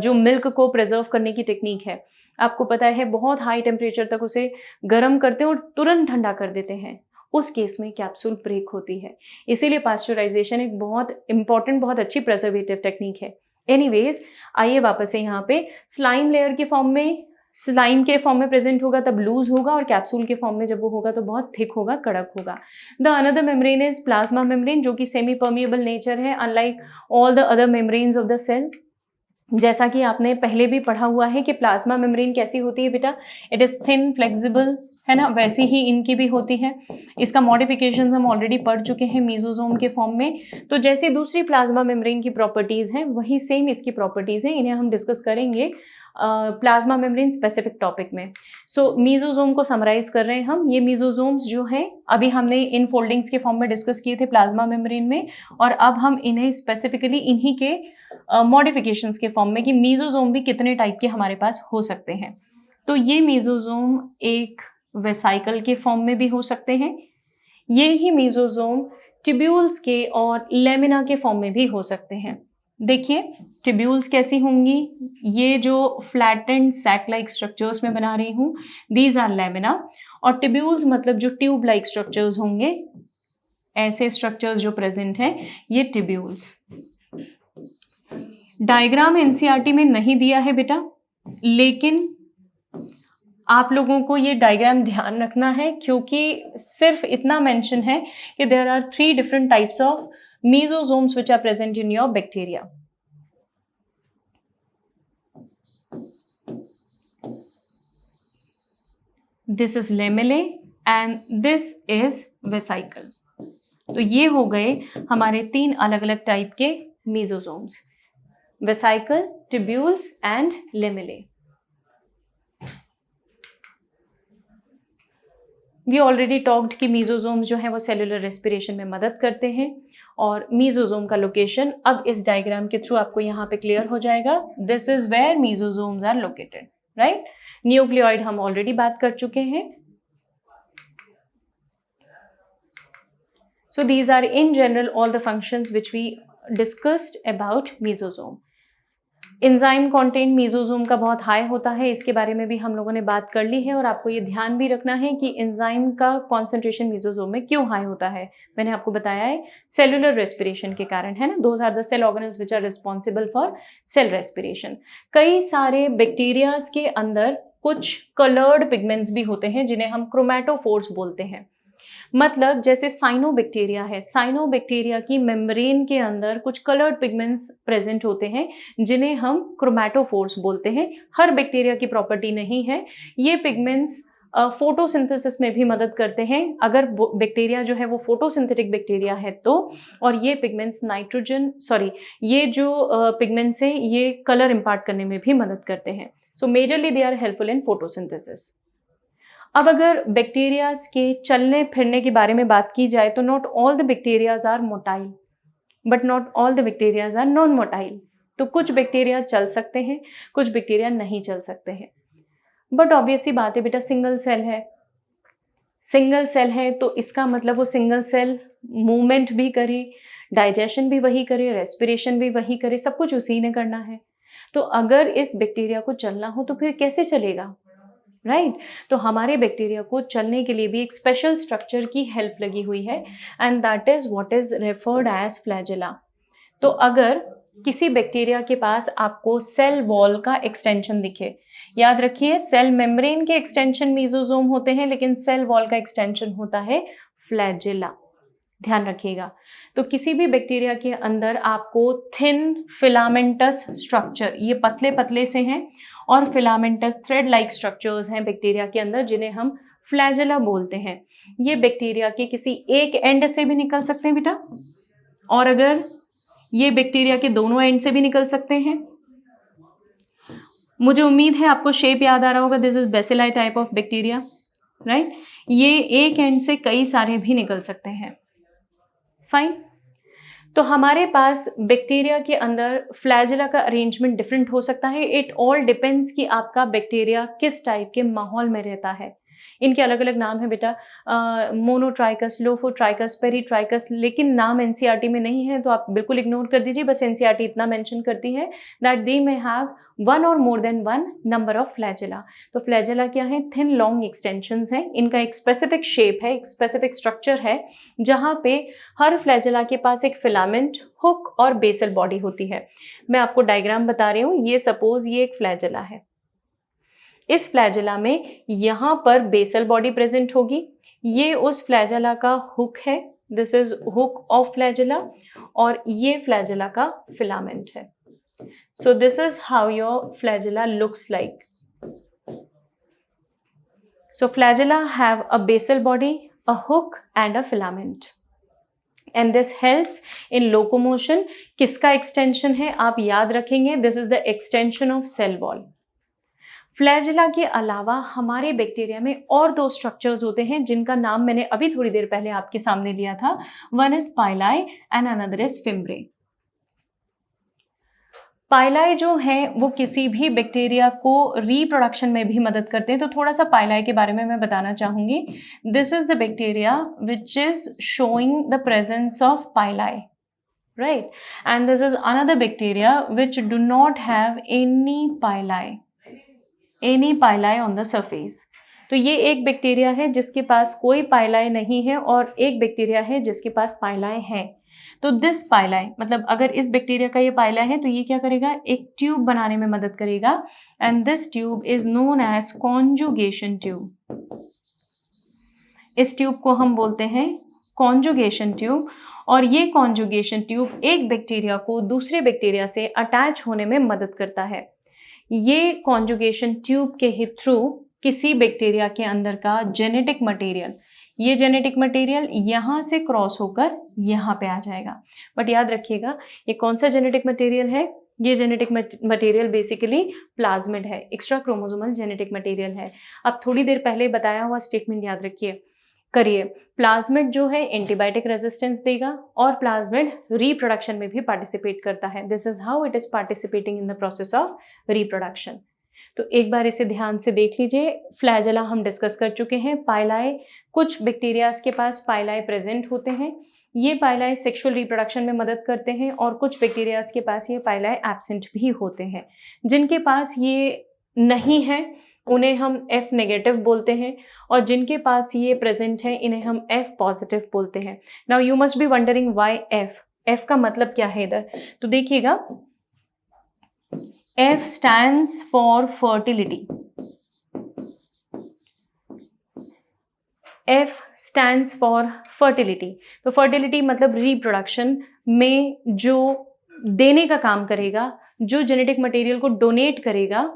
जो मिल्क को प्रिजर्व करने की टेक्निक है, आपको पता है बहुत हाई टेम्परेचर तक उसे गर्म करते हैं और तुरंत ठंडा कर देते हैं, उस केस में कैप्सूल ब्रेक होती है। इसीलिए पास्चुराइजेशन एक बहुत इंपॉर्टेंट, बहुत अच्छी प्रिजर्वेटिव टेक्निक है। एनीवेज, आइए वापस से यहाँ पे स्लाइम लेयर के फॉर्म में, स्लाइम के फॉर्म में प्रेजेंट होगा तब लूज होगा, और कैप्सूल के फॉर्म में जब वो होगा तो बहुत थिक होगा, कड़क होगा। The another membrane is plasma membrane जो कि सेमी परमिएबल नेचर है unlike all the other membranes of the cell. जैसा कि आपने पहले भी पढ़ा हुआ है कि प्लाज्मा मेम्ब्रेन कैसी होती है बेटा, इट इज़ थिन फ्लेक्सिबल, है ना, वैसी ही इनकी भी होती है। इसका मॉडिफिकेशन हम ऑलरेडी पढ़ चुके हैं मीजोजोम के फॉर्म में। तो जैसे दूसरी प्लाज्मा मेम्ब्रेन की प्रॉपर्टीज़ हैं वही सेम इसकी प्रॉपर्टीज़ हैं, इन्हें हम डिस्कस करेंगे प्लाज्मा मेम्ब्रेन स्पेसिफिक टॉपिक में। सो मीजोजोम को समराइज कर रहे हैं हम। ये मीजोजोम्स जो हैं अभी हमने इन फोल्डिंग्स के फॉर्म में डिस्कस किए थे प्लाज्मा मेम्ब्रेन में, और अब हम इन्हें स्पेसिफिकली इन्हीं के मॉडिफिकेशंस के फॉर्म में कि मीजोजोम भी कितने टाइप के हमारे पास हो सकते हैं। तो ये मीजोजोम एक वेसाइकल के फॉर्म में भी हो सकते हैं, ये ही मीजोजोम ट्यूब्यूल्स के और लेमिना के फॉर्म में भी हो सकते हैं। देखिए ट्यूब्यूल्स कैसी होंगी, ये जो फ्लैटेंड सैक लाइक स्ट्रक्चर्स में बना रही हूँ, दीज आर लेमिना, और ट्यूब्यूल्स मतलब जो ट्यूब लाइक स्ट्रक्चर्स होंगे, ऐसे स्ट्रक्चर्स जो प्रेजेंट हैं ये ट्यूब्यूल्स। डायग्राम एनसीईआरटी में नहीं दिया है बेटा, लेकिन आप लोगों को ये डायग्राम ध्यान रखना है क्योंकि सिर्फ इतना मेंशन है कि there are 3 different types of mesosomes which are present in your bacteria. This is lamellae and this is vesicle. तो ये हो गए हमारे 3 अलग अलग टाइप के mesosomes, vesicle, tubules and lamellae. We already talked कि mesosomes जो है वो सेलुलर रेस्पिरेशन में मदद करते हैं और मीजोजोम का लोकेशन अब इस डायग्राम के थ्रू आपको यहाँ पे क्लियर हो जाएगा। This is where mesosomes are located, right. Nucleoid हम ऑलरेडी बात कर चुके हैं। So these are in general all the functions which we discussed about mesosome. Enzyme content mesosome का बहुत हाई होता है, इसके बारे में भी हम लोगों ने बात कर ली है और आपको ये ध्यान भी रखना है कि एंजाइम का कॉन्सेंट्रेशन मीजोजोम में क्यों हाई होता है। मैंने आपको बताया है सेलुलर रेस्पिरेशन के कारण, है ना। Those are the cell organelles which are responsible for cell respiration. कई सारे बैक्टीरियाज के अंदर कुछ कलर्ड पिगमेंट्स भी होते हैं जिन्हें हम क्रोमैटोफोर्स बोलते हैं। मतलब जैसे साइनोबैक्टीरिया है, साइनोबैक्टीरिया की मेम्ब्रेन के अंदर कुछ कलर्ड पिगमेंट्स प्रेजेंट होते हैं जिन्हें हम क्रोमैटोफोर्स बोलते हैं। हर बैक्टीरिया की प्रॉपर्टी नहीं है। ये पिगमेंट्स फोटोसिंथेसिस में भी मदद करते हैं अगर बैक्टीरिया जो है वो फोटोसिंथेटिक बैक्टीरिया है तो, और ये पिगमेंट्स ये जो पिगमेंट्स हैं ये कलर इम्पार्ट करने में भी मदद करते हैं। So majorly they are helpful in photosynthesis. अब अगर बैक्टीरियाज के चलने फिरने के बारे में बात की जाए तो not all the bacterias are motile but not all the bacterias are non motile. तो कुछ बैक्टीरिया चल सकते हैं, कुछ बैक्टीरिया नहीं चल सकते हैं। बट ऑब्वियसली बात है बेटा, सिंगल सेल है तो इसका मतलब वो सिंगल सेल मूवमेंट भी करे, डाइजेशन भी वही करे, रेस्पिरेशन भी वही करे, सब कुछ उसी ने करना है। तो अगर इस बैक्टीरिया को चलना हो तो फिर कैसे चलेगा, राइट। तो हमारे बैक्टीरिया को चलने के लिए भी एक स्पेशल स्ट्रक्चर की हेल्प लगी हुई है and that is what is referred as flagella. तो अगर किसी बैक्टीरिया के पास आपको सेल वॉल का एक्सटेंशन दिखे, याद रखिए सेल मेम्ब्रेन के एक्सटेंशन मीजोजोम होते हैं लेकिन सेल वॉल का एक्सटेंशन होता है फ्लैजेला, ध्यान रखिएगा। तो किसी भी बैक्टीरिया के अंदर आपको थिन फिलामेंटस स्ट्रक्चर, ये पतले पतले से हैं और फिलामेंटस थ्रेड लाइक स्ट्रक्चर्स हैं बैक्टीरिया के अंदर जिन्हें हम फ्लैजेला बोलते हैं। ये बैक्टीरिया के किसी एक एंड से भी निकल सकते हैं बेटा, और अगर ये बैक्टीरिया के दोनों एंड से भी निकल सकते हैं। मुझे उम्मीद है आपको शेप याद आ रहा होगा, this is bacilli type of bacteria, right. ये एक एंड से कई सारे भी निकल सकते हैं, फाइन। तो हमारे पास बैक्टीरिया के अंदर फ्लैजेला का अरेंजमेंट डिफरेंट हो सकता है। इट ऑल डिपेंड्स कि आपका बैक्टीरिया किस टाइप के माहौल में रहता है। इनके अलग अलग नाम है बेटा, मोनोट्राइकस, लोफोट्राइकस, पेरीट्राइकस, लेकिन नाम एनसीईआरटी में नहीं है तो आप बिल्कुल इग्नोर कर दीजिए। बस एनसीईआरटी इतना मेंशन करती है दैट दे मे हैव 1 और more than 1 number of flagella. तो फ्लैजेला क्या है, थिन लॉन्ग एक्सटेंशंस हैं। इनका एक स्पेसिफिक शेप है, एक स्पेसिफिक स्ट्रक्चर है जहाँ पे हर फ्लैजेला के पास एक फिलामेंट, हुक और बेसल बॉडी होती है। मैं आपको डायग्राम बता रही हूँ। ये सपोज ये एक फ्लैजेला है, इस फ्लैजेला में यहाँ पर बेसल बॉडी प्रेजेंट होगी। ये उस फ्लैजेला का हुक है, this is hook of flagella, और ये फ्लैजेला का फिलामेंट है। So this is how your flagella looks like. So flagella have a basal body, a hook and a filament and this helps in locomotion. किसका एक्सटेंशन है आप याद रखेंगे, this is the extension of cell wall. Flagella के अलावा हमारे बैक्टीरिया में और 2 स्ट्रक्चर्स होते हैं जिनका नाम मैंने अभी थोड़ी देर पहले आपके सामने लिया था। One is pili and another is fimbriae. Pili जो है वो किसी भी बैक्टीरिया को रिप्रोडक्शन में भी मदद करते हैं। तो थोड़ा सा पाइलाई के बारे में मैं बताना चाहूंगी। This is the bacteria which is showing the presence of pili, right? And this is another bacteria which do not have any pili on the surface. तो ये एक बैक्टीरिया है जिसके पास कोई पाइलाई नहीं है और एक बैक्टीरिया है जिसके पास पाइलाई है। तो दिस पाइलाई मतलब अगर इस बैक्टीरिया का ये पाइलाई है तो ये क्या करेगा, एक ट्यूब बनाने में मदद करेगा and this tube is known as conjugation tube. इस ट्यूब को हम बोलते हैं कॉन्जुगेशन ट्यूब और ये कॉन्जुगेशन ट्यूब एक बैक्टीरिया को दूसरे बैक्टीरिया से अटैच होने में मदद करता है। ये कॉन्जुगेशन ट्यूब के ही थ्रू किसी बैक्टीरिया के अंदर का जेनेटिक मटेरियल, ये जेनेटिक मटेरियल यहाँ से क्रॉस होकर यहाँ पे आ जाएगा। बट याद रखिएगा ये कौन सा जेनेटिक मटेरियल है, ये जेनेटिक मटेरियल बेसिकली प्लाज्मिड है, एक्स्ट्रा क्रोमोसोमल जेनेटिक मटेरियल है। अब थोड़ी देर पहले बताया हुआ स्टेटमेंट याद रखिए, करिए। प्लाज्मिड जो है एंटीबायोटिक रेजिस्टेंस देगा और प्लाज्मिड रिप्रोडक्शन में भी पार्टिसिपेट करता है। This is how it is participating in the process of reproduction. तो एक बार इसे ध्यान से देख लीजिए। फ्लैजेला हम डिस्कस कर चुके हैं। पाइलाई, कुछ बैक्टीरियाज के पास पाइलाई प्रेजेंट होते हैं, ये पाइलाई सेक्सुअल रिप्रोडक्शन में मदद करते हैं और कुछ बैक्टीरियाज के पास ये पाइलाई एब्सेंट भी होते हैं। जिनके पास ये नहीं है उन्हें हम F नेगेटिव बोलते हैं और जिनके पास ये प्रेजेंट है इन्हें हम F पॉजिटिव बोलते हैं। Now you must be wondering why F, F का मतलब क्या है इधर, तो देखिएगा F stands for fertility. F stands for fertility. तो fertility मतलब रिप्रोडक्शन में जो देने का काम करेगा, जो जेनेटिक मटेरियल को डोनेट करेगा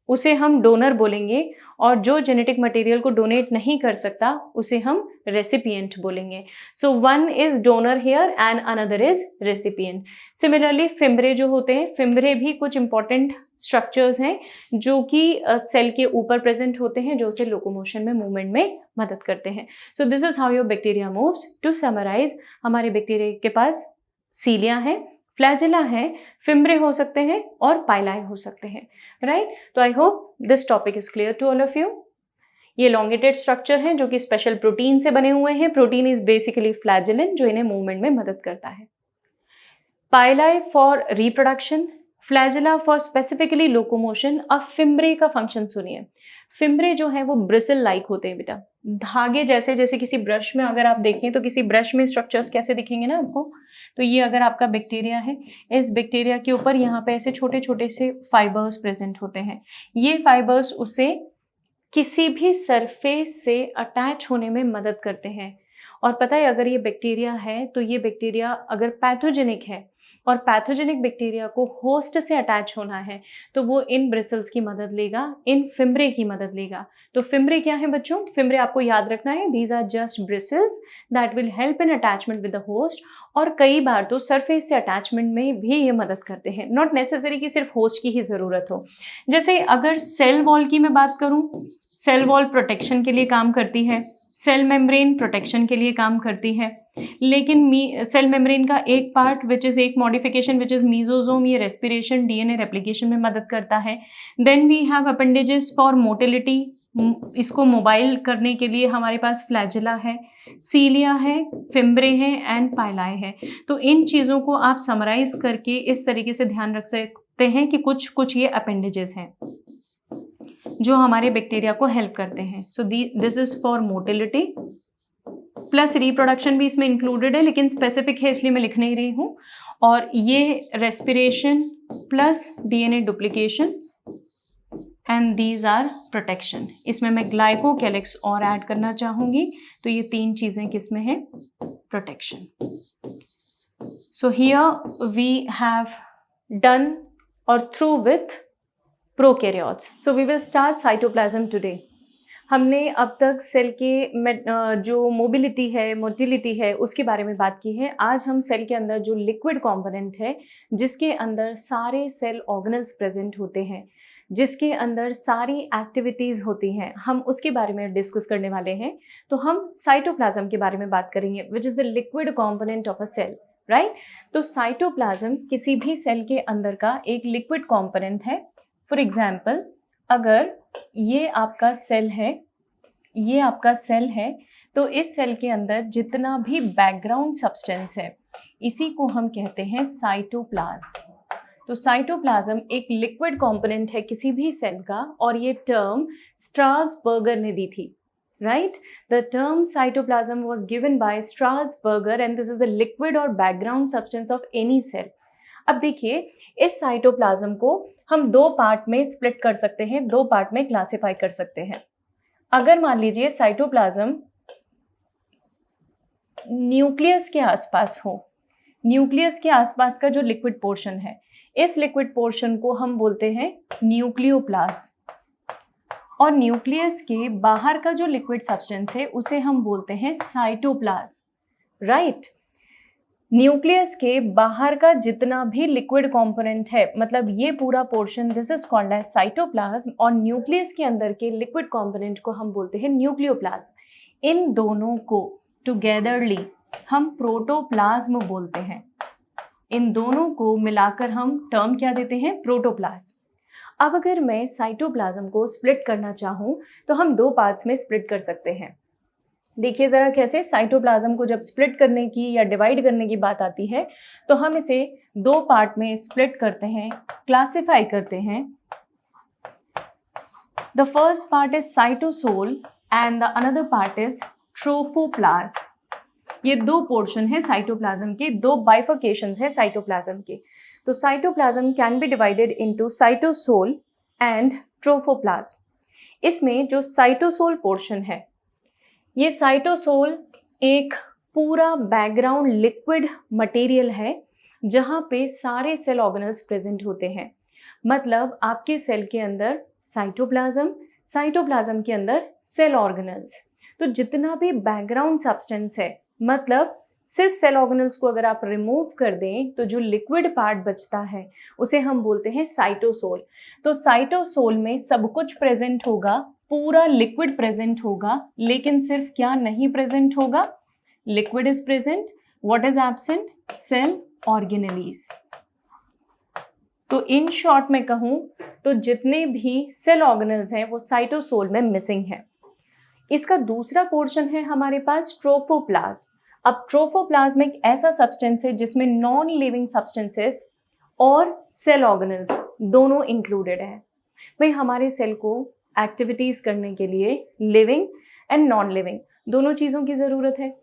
उसे हम डोनर बोलेंगे और जो जेनेटिक मटेरियल को डोनेट नहीं कर सकता उसे हम रेसिपिएंट बोलेंगे। So one is donor here and another is recipient. Similarly fimbriae जो होते हैं, फिम्ब्रे भी कुछ इंपॉर्टेंट स्ट्रक्चर्स हैं जो कि सेल के ऊपर प्रेजेंट होते हैं, जो उसे लोकोमोशन में, मूवमेंट में मदद करते हैं। So this is how your bacteria moves. To summarise, हमारे बैक्टीरिया के पास सीलिया है, फ्लैजेला है, फिम्ब्रे हो सकते हैं और पाइलाई हो सकते हैं, राइट। तो I hope this topic is clear to all of you. ये elongated स्ट्रक्चर हैं जो कि स्पेशल प्रोटीन से बने हुए हैं। प्रोटीन इज बेसिकली फ्लैजेलिन जो इन्हें मूवमेंट में मदद करता है। Pili for reproduction, flagella for specifically locomotion. अब फिम्ब्रे का फंक्शन सुनिए। फिम्ब्रे जो है वो ब्रिसल लाइक होते हैं बेटा, धागे जैसे, जैसे किसी ब्रश में अगर आप देखें तो किसी ब्रश में स्ट्रक्चर्स कैसे दिखेंगे ना आपको, तो ये अगर आपका बैक्टीरिया है, इस बैक्टीरिया के ऊपर यहाँ पे ऐसे छोटे छोटे से फाइबर्स प्रेजेंट होते हैं। ये फाइबर्स उसे किसी भी सरफेस से अटैच होने में मदद करते हैं। और पता है अगर ये बैक्टीरिया है तो ये बैक्टीरिया अगर पैथोजेनिक है और पैथोजेनिक बैक्टीरिया को होस्ट से अटैच होना है तो वो इन ब्रिसल्स की मदद लेगा, इन फिम्ब्रे की मदद लेगा। तो फिम्ब्रे क्या है बच्चों, फिम्ब्रे आपको याद रखना है, these are just bristles that will help in attachment with the host. और कई बार तो सरफेस से अटैचमेंट में भी ये मदद करते हैं, नॉट नेसेसरी कि सिर्फ होस्ट की ही ज़रूरत हो। जैसे अगर सेल वॉल की मैं बात करूँ, सेल वॉल प्रोटेक्शन के लिए काम करती है, सेल मेम्ब्रेन प्रोटेक्शन के लिए काम करती है, लेकिन सेल मेम्ब्रेन का एक पार्ट विच इज़ एक मॉडिफिकेशन विच इज़ मीजोजोम, ये रेस्पिरेशन, डीएनए रेप्लिकेशन में मदद करता है। Then we have appendages for motility, इसको मोबाइल करने के लिए हमारे पास फ्लैजेला है, सीलिया है, फिम्ब्रे है एंड पाइलाई है। तो इन चीज़ों को आप समराइज करके इस तरीके से ध्यान रख सकते हैं कि कुछ कुछ ये अपेंडेजेस हैं जो हमारे बैक्टीरिया को हेल्प करते हैं। So this is for motility, plus reproduction भी इसमें इंक्लूडेड है लेकिन स्पेसिफिक है इसलिए मैं लिख नहीं रही हूँ। और ये respiration plus DNA duplication and these are protection. इसमें मैं ग्लाइकोकैलिक्स और ऐड करना चाहूँगी, तो ये तीन चीज़ें किसमें है, protection. So here we have done और through with prokaryotes. So we will start cytoplasm today. हमने अब तक सेल के जो मोबिलिटी है, मोटिलिटी है, उसके बारे में बात की है। आज हम सेल के अंदर जो लिक्विड कंपोनेंट है, जिसके अंदर सारे सेल ऑर्गेनल्स प्रेजेंट होते हैं, जिसके अंदर सारी एक्टिविटीज़ होती हैं, हम उसके बारे में डिस्कस करने वाले हैं। तो हम साइटोप्लाज्म के बारे में बात करेंगे, which is the liquid component of a cell, right. तो साइटोप्लाज्म किसी भी सेल के अंदर का एक लिक्विड कंपोनेंट है। फॉर एग्जाम्पल, अगर ये आपका सेल है, ये आपका सेल है, तो इस सेल के अंदर जितना भी बैकग्राउंड सब्सटेंस है, इसी को हम कहते हैं साइटोप्लाज्म। तो साइटोप्लाज्म एक लिक्विड कंपोनेंट है किसी भी सेल का, और ये टर्म स्ट्रासबर्गर ने दी थी, right? The term cytoplasm was given by Strasburger and this is the liquid और background substance of any cell. अब देखिए, इस साइटोप्लाज्म को हम दो पार्ट में स्प्लिट कर सकते हैं, दो पार्ट में क्लासिफाई कर सकते हैं। अगर मान लीजिए साइटोप्लाज्म न्यूक्लियस के आसपास हो, न्यूक्लियस के आसपास का जो लिक्विड पोर्शन है, इस लिक्विड पोर्शन को हम बोलते हैं न्यूक्लियोप्लाज्म, और न्यूक्लियस के बाहर का जो लिक्विड सब्सटेंस है उसे हम बोलते हैं साइटोप्लाज्म, राइट? न्यूक्लियस के बाहर का जितना भी लिक्विड कंपोनेंट है, मतलब ये पूरा portion, this is called as cytoplasm, और न्यूक्लियस के अंदर के लिक्विड कंपोनेंट को हम बोलते हैं न्यूक्लियोप्लाज्म। इन दोनों को टुगेदरली हम प्रोटोप्लाज्म बोलते हैं। इन दोनों को मिलाकर हम टर्म क्या देते हैं? प्रोटोप्लाज्म। अब अगर मैं साइटोप्लाज्म को स्प्लिट करना चाहूँ तो हम दो पार्ट्स में स्प्लिट कर सकते हैं। देखिए ज़रा कैसे, साइटोप्लाज्म को जब स्प्लिट करने की या डिवाइड करने की बात आती है तो हम इसे दो पार्ट में स्प्लिट करते हैं, क्लासिफाई करते हैं। The first part is cytosol and the another part is trophoplasm. ये दो पोर्शन है साइटोप्लाज्म के, दो बाइफर्केशंस है साइटोप्लाज्म के। तो cytoplasm can be divided into cytosol and trophoplasm. इसमें जो साइटोसोल पोर्शन है, ये साइटोसोल एक पूरा बैकग्राउंड लिक्विड मटेरियल है जहाँ पे सारे सेल ऑर्गेनल्स प्रेजेंट होते हैं। मतलब आपके सेल के अंदर साइटोप्लाज्म, साइटोप्लाज्म के अंदर सेल ऑर्गेनल्स। तो जितना भी बैकग्राउंड सब्सटेंस है, मतलब सिर्फ सेल ऑर्गेनल्स को अगर आप रिमूव कर दें तो जो लिक्विड पार्ट बचता है उसे हम बोलते हैं साइटोसोल। तो साइटोसोल में सब कुछ प्रेजेंट होगा, पूरा लिक्विड प्रेजेंट होगा, लेकिन सिर्फ क्या नहीं प्रेजेंट होगा? Liquid is present, what is absent? Cell organelles. तो इन शॉर्ट में कहूं तो जितने भी सेल ऑर्गेनल्स हैं वो साइटोसोल में मिसिंग है। इसका दूसरा पोर्शन है हमारे पास ट्रोफोप्लाज्म। अब ट्रोफोप्लाज्म एक ऐसा सब्सटेंस है जिसमें नॉन लिविंग सब्सटेंसेस और सेल ऑर्गेनल्स दोनों इंक्लूडेड है। भाई हमारे सेल को एक्टिविटीज करने के लिए लिविंग एंड नॉन लिविंग दोनों चीजों की जरूरत है।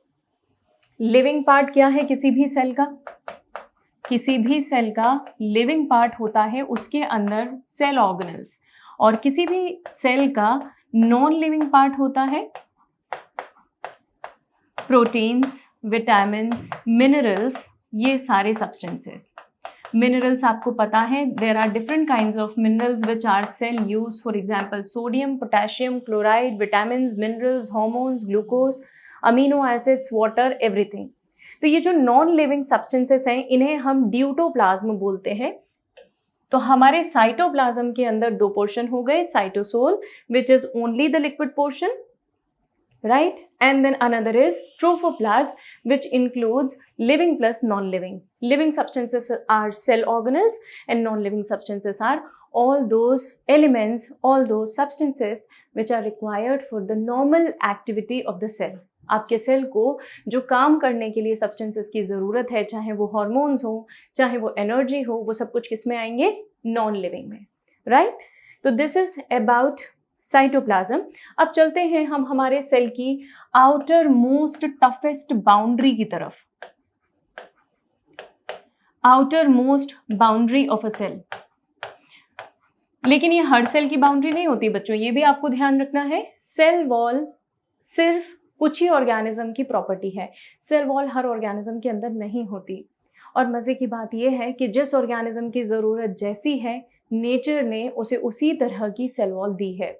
लिविंग पार्ट क्या है किसी भी सेल का? किसी भी सेल का लिविंग पार्ट होता है उसके अंदर सेल ऑर्गेनल्स, और किसी भी सेल का नॉन लिविंग पार्ट होता है प्रोटीन्स, विटामिन्स, मिनरल्स, ये सारे सब्सटेंसेस। मिनरल्स आपको पता है, there are different kinds of minerals which are cell use, for example sodium, potassium, chloride, vitamins, minerals, hormones, glucose, amino acids, water, everything. तो ये जो नॉन लिविंग सब्सटेंसेस हैं इन्हें हम ड्यूटोप्लाज्म बोलते हैं। तो हमारे साइटोप्लाज्म के अंदर दो पोर्शन हो गए, cytosol which is only the liquid portion, right? And then another is trophoplasm, which includes living plus non-living. Living substances are cell organelles and non-living substances are all those elements, all those substances which are required for the normal activity of the cell. आपके सेल को जो काम करने के लिए सब्सटेंसेस की ज़रूरत है, चाहे वो हार्मोन्स हो, चाहे वो एनर्जी हो, वो सब कुछ किस में आएंगे? नॉन लिविंग में, राइट? तो दिस इज अबाउट साइटोप्लाज्म। अब चलते हैं हम हमारे सेल की आउटर मोस्ट टफेस्ट बाउंड्री की तरफ। Outer most boundary of a cell. लेकिन ये हर सेल की बाउंड्री नहीं होती बच्चों, ये भी आपको ध्यान रखना है। सेल वॉल सिर्फ कुछ ही ऑर्गेनिज्म की प्रॉपर्टी है, सेल वॉल हर ऑर्गेनिज्म के अंदर नहीं होती। और मज़े की बात यह है कि जिस ऑर्गेनिज्म की ज़रूरत जैसी है, नेचर ने उसे उसी तरह की सेल वॉल दी है।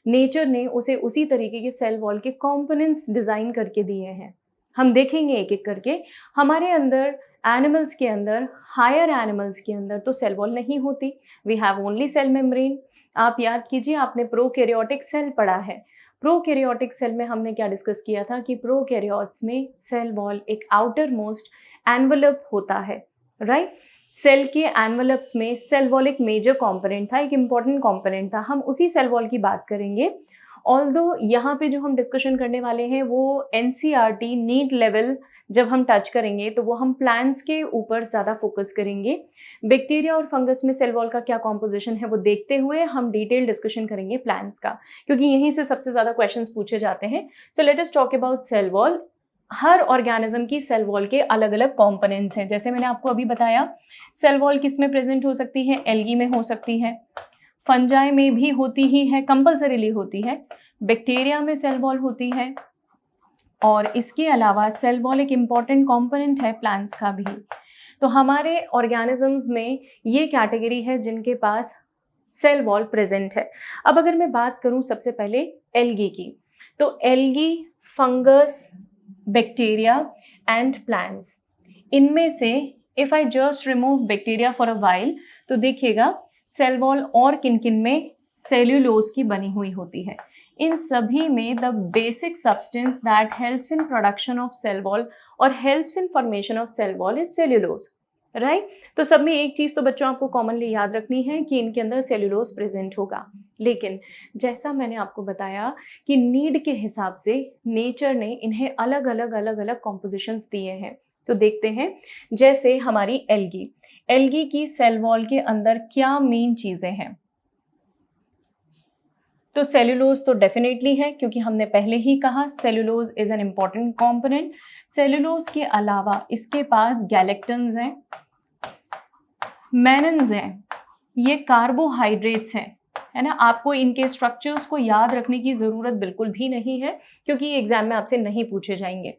नेचर ने उसे उसी तरीके के सेल वॉल के कंपोनेंट्स डिज़ाइन करके दिए हैं। हम देखेंगे एक एक करके। हमारे अंदर एनिमल्स के अंदर, हायर एनिमल्स के अंदर तो सेल वॉल नहीं होती, we have only cell membrane. आप याद कीजिए, आपने प्रोकैरियोटिक सेल पढ़ा है। प्रोकैरियोटिक सेल में हमने क्या डिस्कस किया था कि प्रोकैरियोट्स में सेल वॉल एक आउटर मोस्ट एनवलप होता है, राइट? सेल के एनवलप्स में सेल वॉल एक मेजर कंपोनेंट था, एक इम्पॉर्टेंट कंपोनेंट था। हम उसी सेल वॉल की बात करेंगे। ऑल्दो यहाँ पे जो हम डिस्कशन करने वाले हैं वो NCERT नीट लेवल जब हम टच करेंगे तो वो हम प्लांट्स के ऊपर ज़्यादा फोकस करेंगे। बैक्टीरिया और फंगस में सेल वॉल का क्या कॉम्पोजिशन है वो देखते हुए हम डिटेल डिस्कशन करेंगे प्लांट्स का, क्योंकि यहीं से सबसे ज़्यादा क्वेश्चंस पूछे जाते हैं। So let us talk about cell wall. हर ऑर्गेनिज्म की सेल वॉल के अलग अलग कंपोनेंट्स हैं। जैसे मैंने आपको अभी बताया, सेल वॉल किस में प्रेजेंट हो सकती है, एल्गी में हो सकती है, फंजाई में भी होती ही है, कंपल्सरीली होती है, बैक्टीरिया में सेल वॉल होती है, और इसके अलावा सेल वॉल एक इम्पॉर्टेंट कंपोनेंट है प्लांट्स का भी। तो हमारे ऑर्गेनिजम्स में ये कैटेगरी है जिनके पास सेल वॉल प्रेजेंट है। अब अगर मैं बात करूं सबसे पहले एल्गी की, तो algae, fungus, bacteria and plants, इनमें से if I just remove bacteria for a while, तो देखिएगा सेल वॉल और किन किन में सेल्यूलोज की बनी हुई होती है। इन सभी में the basic substance that helps in production of cell wall और helps in formation of cell wall is cellulose, right. तो सब में एक चीज़ तो बच्चों आपको कॉमनली याद रखनी है कि इनके अंदर सेल्यूलोज प्रेजेंट होगा। लेकिन जैसा मैंने आपको बताया कि नीड के हिसाब से नेचर ने इन्हें अलग अलग कॉम्पोजिशंस दिए हैं। तो देखते हैं, जैसे हमारी एल्गी की सेल वॉल के अंदर क्या मेन चीज़ें हैं। तो सेल्यूलोज तो डेफिनेटली है, क्योंकि हमने पहले ही कहा cellulose is an important component. Cellulose के अलावा इसके पास गैलेक्टन्स हैं, मैनन्स हैं, ये कार्बोहाइड्रेट्स हैं, है ना। आपको इनके स्ट्रक्चर्स को याद रखने की ज़रूरत बिल्कुल भी नहीं है, क्योंकि ये एग्जाम में आपसे नहीं पूछे जाएंगे।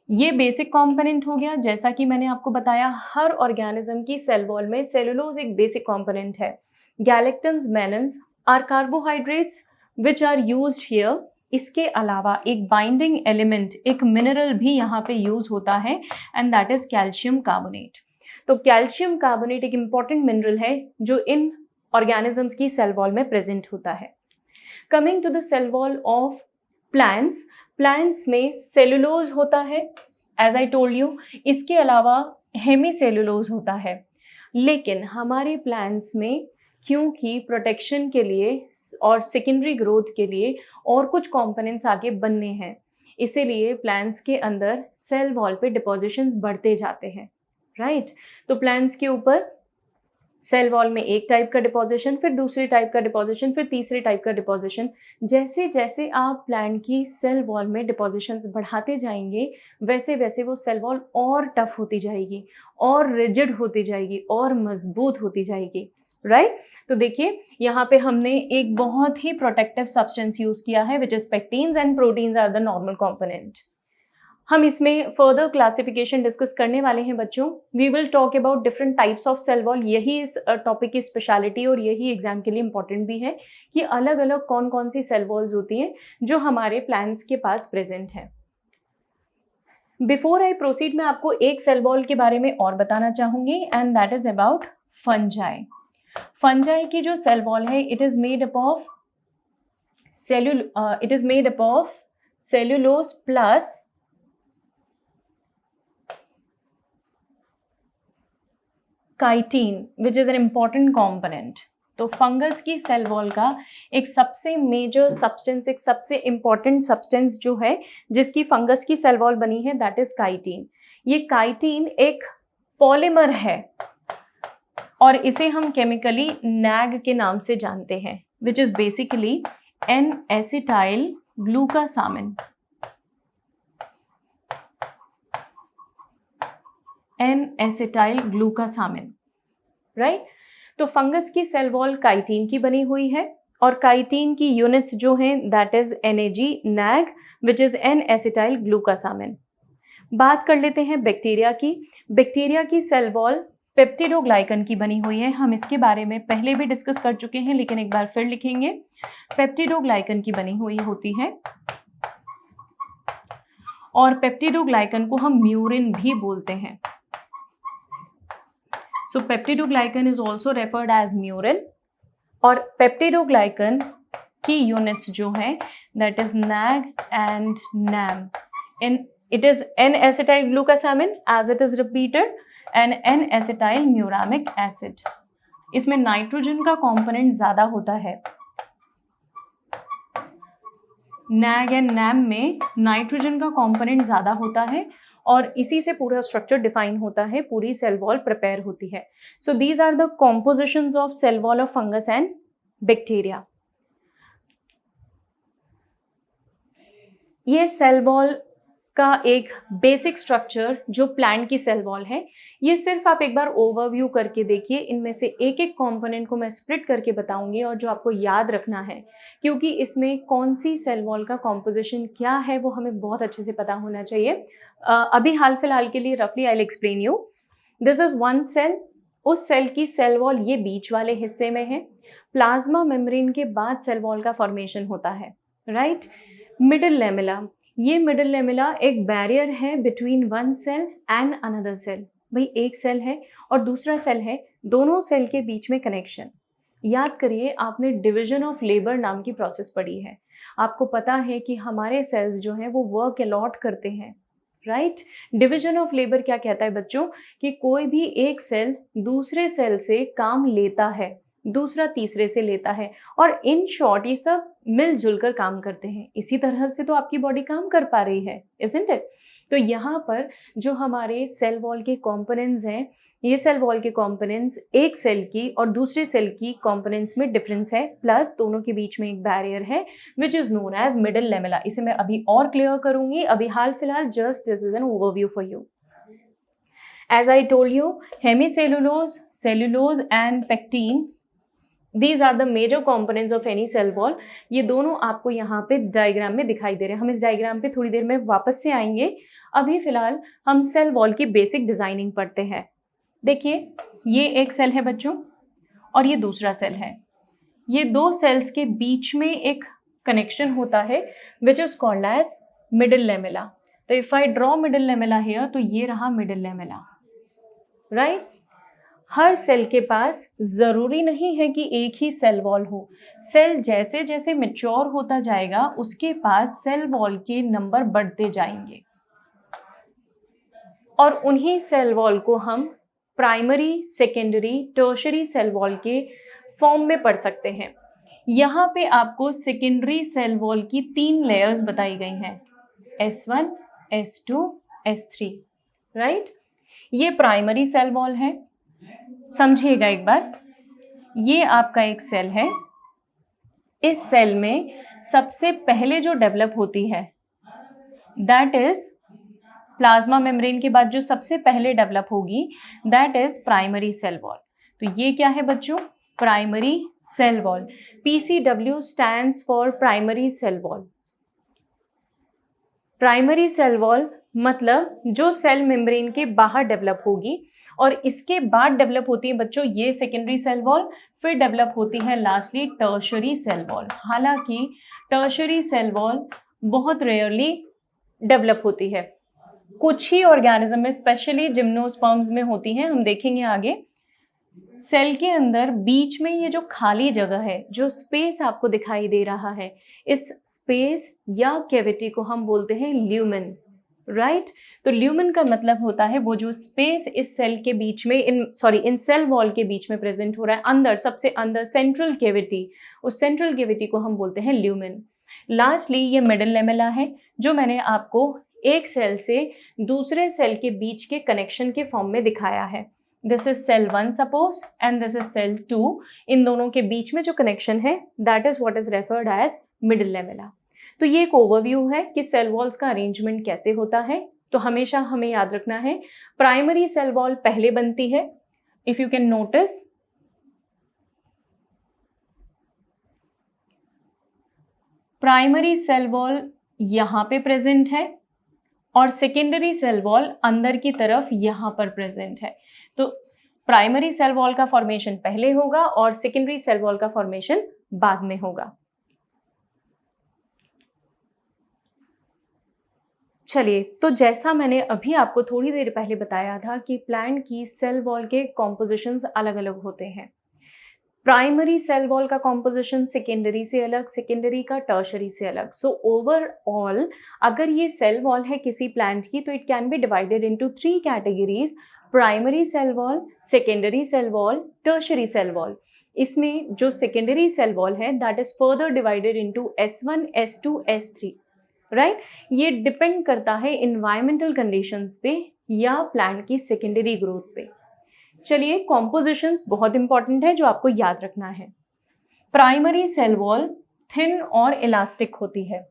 ये बेसिक कंपोनेंट हो गया। जैसा कि मैंने आपको बताया, हर ऑर्गेनिज्म की सेल वॉल में सेल्यूलोज एक बेसिक कंपोनेंट है। Galactans, mannans are carbohydrates which are used here. इसके अलावा एक बाइंडिंग एलिमेंट, एक मिनरल भी यहाँ पे यूज होता है, and that is calcium carbonate. तो कैल्शियम कार्बोनेट एक इंपॉर्टेंट मिनरल है जो इन ऑर्गेनिजम्स की सेल वॉल में प्रेजेंट होता है। Coming to the cell wall of plants, plants में सेल्यूलोज होता है एज आई टोल्ड यू, इसके अलावा हेमीसेल्यूलोज होता है। लेकिन हमारे प्लांट्स में क्योंकि प्रोटेक्शन के लिए और सेकेंडरी ग्रोथ के लिए और कुछ कंपोनेंट्स आगे बनने हैं, इसीलिए प्लांट्स के अंदर सेल वॉल पे डिपोजिशंस बढ़ते जाते हैं, राइट। तो प्लांट्स के ऊपर सेल वॉल में एक टाइप का डिपोजिशन, फिर दूसरे टाइप का डिपोजिशन, फिर तीसरे टाइप का डिपोजिशन। जैसे जैसे आप प्लांट की सेल वॉल में डिपोजिशंस बढ़ाते जाएंगे, वैसे वैसे वो सेल वॉल और टफ होती जाएगी, और रिजिड होती जाएगी, और मजबूत होती जाएगी, राइट। तो देखिए यहाँ पे हमने एक बहुत ही प्रोटेक्टिव सब्सटेंस यूज किया है, which is pectins, and proteins are the normal component. हम इसमें फर्दर क्लासिफिकेशन डिस्कस करने वाले हैं बच्चों। We will talk about different types of cell wall. यही इस टॉपिक की स्पेशलिटी और यही एग्जाम के लिए इंपॉर्टेंट भी है कि अलग अलग कौन कौन सी सेल वॉल्स होती हैं जो हमारे प्लांट्स के पास प्रेजेंट हैं। बिफोर आई प्रोसीड, मैं आपको एक सेल वॉल के बारे में और बताना चाहूंगी, and that is about fungi. Fungi की जो सेल वॉल है, it is made up of cellulose plus chitin, which is an important component. तो फंगस की सेल वॉल का एक सबसे मेजर सब्सटेंस, एक सबसे इम्पॉर्टेंट सब्सटेंस जो है जिसकी फंगस की सेल वॉल बनी है, दैट इज काइटिन। ये काइटिन एक पॉलीमर है और इसे हम केमिकली नैग के नाम से जानते हैं, which is basically N acetyl glucosamine. N acetyl glucosamine, right. तो फंगस की सेल वॉल काइटिन की बनी हुई है, और काइटिन की यूनिट्स जो हैं that is NAG, NAG, which is N acetyl glucosamine. बात कर लेते हैं बैक्टीरिया की। बैक्टीरिया की सेल वॉल पेप्टिडोग्लाइकन की बनी हुई है। हम इसके बारे में पहले भी डिस्कस कर चुके हैं, लेकिन एक बार फिर लिखेंगे। पेप्टिडोग्लाइकन की बनी हुई होती है, और पेप्टिडोग्लाइकन को हम म्यूरिन भी बोलते हैं। So peptidoglycan is also referred as murin, और पेप्टिडोग्लाइकन की यूनिट्स जो हैं that is NAG and NAM. It is N-acetyl glucosamine as it is repeated, and N-acetyl muramic acid. इसमें नाइट्रोजन का कंपोनेंट ज़्यादा होता है। NAG एंड NAM में नाइट्रोजन का कंपोनेंट ज़्यादा होता है, और इसी से पूरा स्ट्रक्चर डिफाइन होता है, पूरी सेल वॉल प्रिपेयर होती है। So these are the compositions of cell wall of fungus and bacteria. ये सेल वॉल का एक बेसिक स्ट्रक्चर जो प्लांट की सेल वॉल है, ये सिर्फ आप एक बार ओवरव्यू करके देखिए। इनमें से एक एक कंपोनेंट को मैं स्प्लिट करके बताऊंगी और जो आपको याद रखना है, क्योंकि इसमें कौन सी सेल वॉल का कॉम्पोजिशन क्या है वो हमें बहुत अच्छे से पता होना चाहिए। अभी हाल फिलहाल के लिए रफली I will explain you. This is one cell. उस सेल की सेल वॉल ये बीच वाले हिस्से में है। प्लाज्मा मेम्ब्रेन के बाद सेल वॉल का फॉर्मेशन होता है, राइट। मिडिल लेमेला, ये मिडिल लेमेला एक बैरियर है between one cell and another cell. भाई एक सेल है और दूसरा सेल है, दोनों सेल के बीच में कनेक्शन। याद करिए, आपने डिवीजन ऑफ लेबर नाम की प्रोसेस पढ़ी है। आपको पता है कि हमारे सेल्स जो हैं वो वर्क अलॉट करते हैं, राइट। डिवीजन ऑफ लेबर क्या कहता है बच्चों, कि कोई भी एक सेल दूसरे सेल से काम लेता है, दूसरा तीसरे से लेता है, और इन शॉर्ट ये सब मिलजुल कर काम करते हैं। इसी तरह से तो आपकी बॉडी काम कर पा रही है, इज़न्ट इट। तो यहाँ पर जो हमारे सेल वॉल के कंपोनेंट्स हैं, ये सेल वॉल के कंपोनेंट्स एक सेल की और दूसरे सेल की कंपोनेंट्स में डिफरेंस है, प्लस दोनों के बीच में एक बैरियर है which is known as middle lamella. इसे मैं अभी और क्लियर करूंगी, अभी हाल फिलहाल just this is an overview for you. As I told you, hemicellulose, cellulose and pectin, These are the major components of any cell wall। ये दोनों आपको यहाँ पे डायग्राम में दिखाई दे रहे हैं। हम इस डायग्राम पे थोड़ी देर में वापस से आएंगे। अभी फिलहाल हम सेल वॉल की बेसिक डिजाइनिंग पढ़ते हैं। देखिए, ये एक सेल है बच्चों और ये दूसरा सेल है। ये दो सेल्स के बीच में एक कनेक्शन होता है which is called as middle lamella. तो if I draw middle lamella here, तो ये रहा मिडिल लेमेला, राइट। हर सेल के पास ज़रूरी नहीं है कि एक ही सेल वॉल हो। सेल जैसे जैसे मैच्योर होता जाएगा उसके पास सेल वॉल के नंबर बढ़ते जाएंगे, और उन्हीं सेल वॉल को हम primary, secondary, tertiary cell wall के फॉर्म में पढ़ सकते हैं। यहाँ पे आपको सेकेंडरी सेल वॉल की 3 लेयर्स बताई गई हैं, S1, S2, S3, राइट। ये प्राइमरी सेल वॉल है। समझिएगा एक बार, ये आपका एक सेल है। इस सेल में सबसे पहले जो डेवलप होती है दैट इज प्लाज्मा मेम्ब्रेन के बाद जो सबसे पहले डेवलप होगी that is primary cell wall. तो ये क्या है बच्चों, primary cell wall. PCW stands for primary cell wall. Primary cell wall मतलब जो सेल मेम्ब्रेन के बाहर डेवलप होगी, और इसके बाद डेवलप होती है बच्चों ये सेकेंडरी सेल वॉल, फिर डेवलप होती है लास्टली टर्शरी सेल वॉल। हालांकि टर्शरी सेल वॉल बहुत रेयरली डेवलप होती है, कुछ ही ऑर्गेनिज्म में, स्पेशली जिम्नोस्पर्म्स में होती हैं, हम देखेंगे आगे। सेल के अंदर बीच में ये जो खाली जगह है, जो स्पेस आपको दिखाई दे रहा है, इस स्पेस या कैविटी को हम बोलते हैं ल्यूमेन, राइट। तो ल्यूमेन का मतलब होता है वो जो स्पेस इस सेल के बीच में, इन सेल वॉल के बीच में प्रेजेंट हो रहा है, अंदर, सबसे अंदर सेंट्रल कैविटी, उस सेंट्रल कैविटी को हम बोलते हैं ल्यूमेन। लास्टली ये मिडिल लेमेला है, जो मैंने आपको एक सेल से दूसरे सेल के बीच के कनेक्शन के फॉर्म में दिखाया है। This is cell 1 suppose and this is cell 2। इन दोनों के बीच में जो कनेक्शन है that is what is referred as middle lamella. तो ये एक ओवरव्यू है कि सेल वॉल्स का अरेंजमेंट कैसे होता है। तो हमेशा हमें याद रखना है, प्राइमरी सेल वॉल पहले बनती है। If you can notice, primary cell wall यहां पे प्रेजेंट है और सेकेंडरी सेल वॉल अंदर की तरफ यहां पर प्रेजेंट है। तो प्राइमरी सेल वॉल का फॉर्मेशन पहले होगा और सेकेंडरी सेल वॉल का फॉर्मेशन बाद में होगा। चलिए, तो जैसा मैंने अभी आपको थोड़ी देर पहले बताया था कि प्लांट की सेल वॉल के कॉम्पोजिशंस अलग अलग होते हैं। प्राइमरी सेल वॉल का कॉम्पोजिशन सेकेंडरी से अलग, सेकेंडरी का टर्शरी से अलग। सो ओवरऑल अगर ये सेल वॉल है किसी प्लांट की, तो it can be divided into 3 categories, primary cell wall, secondary cell wall, tertiary cell wall. इसमें जो सेकेंडरी सेल वॉल है that is further divided into S1, S2, S3, right ये डिपेंड करता है इन्वायरमेंटल कंडीशंस पे या प्लांट की सेकेंडरी ग्रोथ पे। चलिए कॉम्पोजिशंस बहुत इंपॉर्टेंट है जो आपको याद रखना है। प्राइमरी सेल वॉल थिन और इलास्टिक होती है,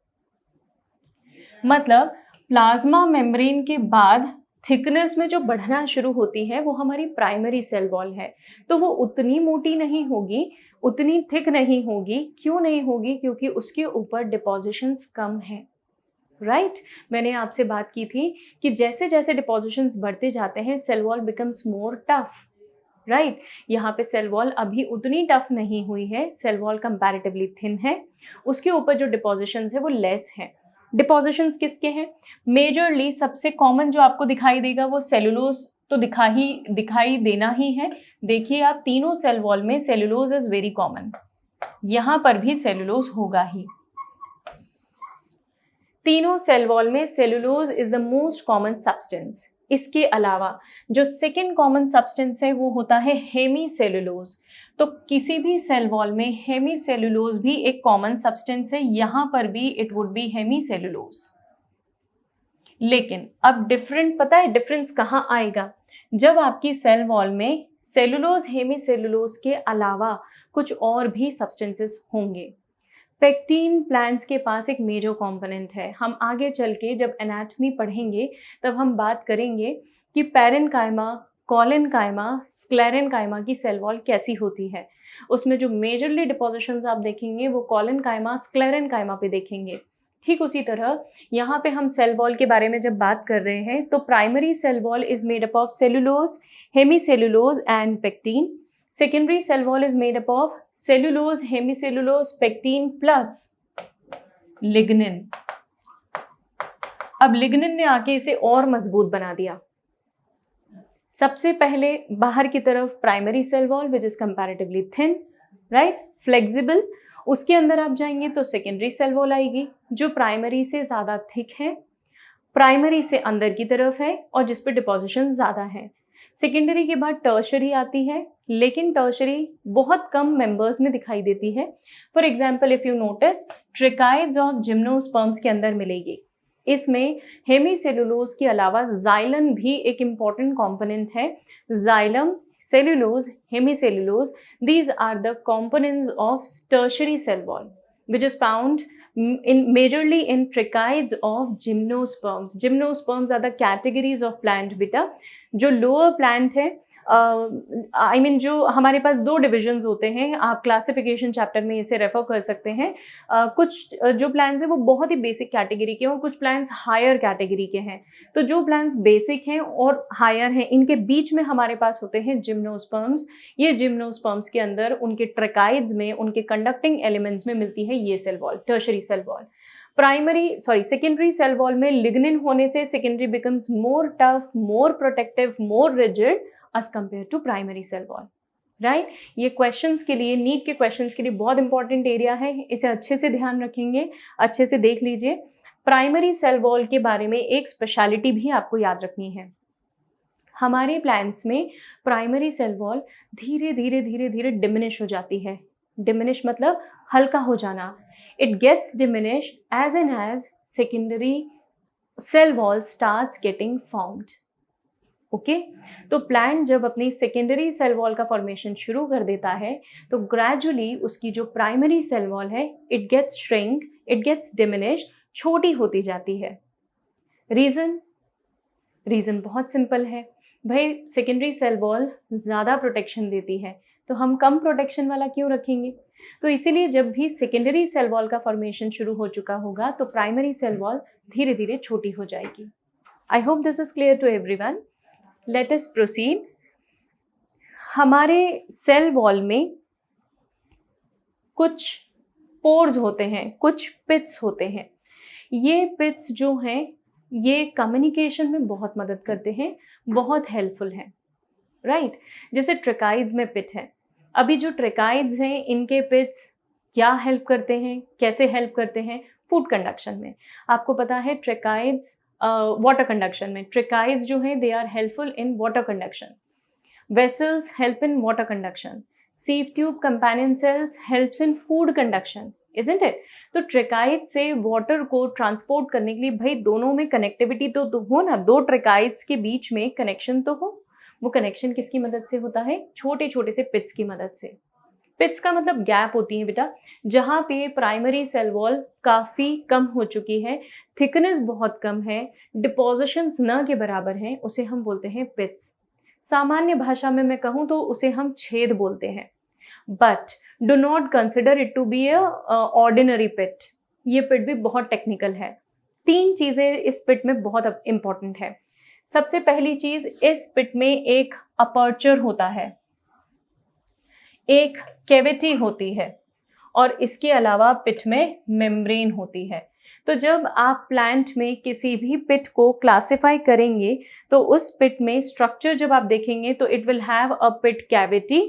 मतलब प्लाज्मा मेम्ब्रेन के बाद थिकनेस में जो बढ़ना शुरू होती है वो हमारी प्राइमरी सेल वॉल है। तो वो उतनी मोटी नहीं होगी, उतनी थिक नहीं होगी। क्यों नहीं होगी? क्योंकि उसके ऊपर डिपॉजिशंस कम हैं। राइट मैंने आपसे बात की थी कि जैसे जैसे डिपॉजिशंस बढ़ते जाते हैं cell wall becomes more tough. Right यहाँ पे सेल वॉल अभी उतनी टफ नहीं हुई है, सेल वॉल कंपैरेटिवली थिन है, उसके ऊपर जो डिपॉजिशंस है वो लेस है। डिपॉजिशंस किसके हैं? मेजरली सबसे कॉमन जो आपको दिखाई देगा वो सेलुलोज तो दिखाई देना ही है। देखिए आप तीनों सेल वॉल में सेलुलोज इज वेरी कॉमन, यहाँ पर भी सेलुलोज होगा ही। तीनों सेल वॉल में cellulose is the most common substance. इसके अलावा जो सेकेंड कॉमन सब्सटेंस है वो होता है हेमीसेलुलोज। तो किसी भी सेल वॉल में हेमीसेलुलोज भी एक कॉमन सब्सटेंस है, यहां पर भी इट वुड बी हेमीसेलुलोज। लेकिन अब पता है डिफरेंस कहां आएगा? जब आपकी सेल वॉल में सेलुलोज हेमीसेलुलोज के अलावा कुछ और भी सब्सटेंसेस होंगे। पेक्टीन प्लांट्स के पास एक मेजर कंपोनेंट है। हम आगे चल के जब एनाटॉमी पढ़ेंगे तब हम बात करेंगे कि पैरेन्काइमा, कोलेनकाइमा, स्क्लेरेन्काइमा की सेल वॉल कैसी होती है। उसमें जो मेजरली डिपॉजिशंस आप देखेंगे वो कोलेनकाइमा, स्क्लेरेन्काइमा पे देखेंगे। ठीक उसी तरह यहाँ पे हम सेल वॉल के बारे में जब बात कर रहे हैं तो primary cell wall is made up of cellulose, hemicellulose and pectin. Secondary cell wall is made up of cellulose, hemicellulose, pectin plus lignin। अब लिग्निन ने आके इसे और मजबूत बना दिया। सबसे पहले बाहर की तरफ primary cell wall which is comparatively thin, right, flexible. उसके अंदर आप जाएंगे तो सेकेंडरी सेल वॉल आएगी जो प्राइमरी से ज़्यादा थिक है, प्राइमरी से अंदर की तरफ है और जिस पर डिपॉजिशन ज़्यादा है। सेकेंडरी के बाद टर्शरी आती है, लेकिन टर्शरी बहुत कम मेंबर्स में दिखाई देती है। For example if you notice tracheids of gymnosperms के अंदर मिलेगी। इसमें हेमीसेलुलोज के अलावा जाइलन भी एक इम्पॉर्टेंट कंपोनेंट है। Xylem, cellulose, hemicellulose, these are the components of tertiary cell wall which is found majorly in tracheids of gymnosperms। Gymnosperms are the categories of plant beta। जो lower plant है जो हमारे पास दो डिविजन्स होते हैं, आप क्लासिफिकेशन चैप्टर में इसे रेफर कर सकते हैं। कुछ जो प्लांट्स हैं वो बहुत ही बेसिक कैटेगरी के हैं और कुछ प्लांट्स हायर कैटेगरी के हैं। तो जो प्लांट्स बेसिक हैं और हायर हैं इनके बीच में हमारे पास होते हैं जिम्नोस्पर्म्स। ये जिम्नोस्पर्म्स के अंदर उनके ट्रकाइड्स में, उनके कंडक्टिंग एलिमेंट्स में मिलती है ये cell wall, tertiary cell wall. Secondary cell wall में लिग्निन होने से secondary becomes more tough, more protective, more rigid as compared to primary cell wall। Right ये क्वेश्चंस के लिए, नीट के क्वेश्चंस के लिए बहुत इंपॉर्टेंट एरिया है, इसे अच्छे से ध्यान रखेंगे, अच्छे से देख लीजिए। प्राइमरी सेल वॉल के बारे में एक स्पेशलिटी भी आपको याद रखनी है। हमारे प्लांट्स में प्राइमरी सेल वॉल धीरे धीरे धीरे धीरे डिमिनिश हो जाती है। डिमिनिश मतलब हल्का हो जाना। It gets diminish as and as secondary cell wall starts getting formed. Okay तो प्लांट जब अपनी सेकेंडरी सेल वॉल का फॉर्मेशन शुरू कर देता है तो ग्रेजुअली उसकी जो प्राइमरी सेल वॉल है it gets shrink, it gets diminish, छोटी होती जाती है। रीज़न बहुत सिंपल है भाई, सेकेंडरी सेल वॉल ज़्यादा प्रोटेक्शन देती है तो हम कम प्रोटेक्शन वाला क्यों रखेंगे। तो इसीलिए जब भी सेकेंडरी सेल वॉल का फॉर्मेशन शुरू हो चुका होगा तो प्राइमरी सेल वॉल धीरे धीरे छोटी हो जाएगी। I hope this is clear to everyone. Let us proceed. हमारे सेल वॉल में कुछ पोर्स होते हैं, कुछ पिट्स होते हैं। ये पिट्स जो हैं ये कम्युनिकेशन में बहुत मदद करते हैं, बहुत हेल्पफुल हैं, राइट। जैसे ट्रेकाइड्स में पिट है। अभी जो ट्रेकाइड्स हैं इनके पिट्स क्या हेल्प करते हैं, कैसे हेल्प करते हैं? फूड कंडक्शन में। आपको पता है ट्रेकाइड्स वाटर कंडक्शन में, ट्रेकाइड्स जो हैं they are helpful in water conduction. Vessels help in water conduction. Sieve tube companion cells helps in food conduction. Isn't it? तो ट्रेकाइट से वाटर को ट्रांसपोर्ट करने के लिए भाई दोनों में कनेक्टिविटी तो हो ना, दो ट्रेकाइट्स के बीच में कनेक्शन तो हो। वो कनेक्शन किसकी मदद से होता है? छोटे छोटे से पिट्स की मदद से। पिट्स का मतलब गैप होती है बेटा, जहाँ पे प्राइमरी सेल वॉल काफ़ी कम हो चुकी है, थिकनेस बहुत कम है, डिपोजिशंस न के बराबर हैं, उसे हम बोलते हैं पिट्स। सामान्य भाषा में मैं कहूँ तो उसे हम छेद बोलते हैं। But do not consider it to be a ordinary pit. ये पिट भी बहुत टेक्निकल है। 3 चीज़ें इस पिट में बहुत इंपॉर्टेंट है। सबसे पहली चीज़, इस पिट में एक अपर्चर होता है, एक कैविटी होती है, और इसके अलावा पिट में मेम्ब्रेन होती है। तो जब आप प्लांट में किसी भी पिट को क्लासिफाई करेंगे तो उस पिट में स्ट्रक्चर जब आप देखेंगे तो it will have a pit cavity,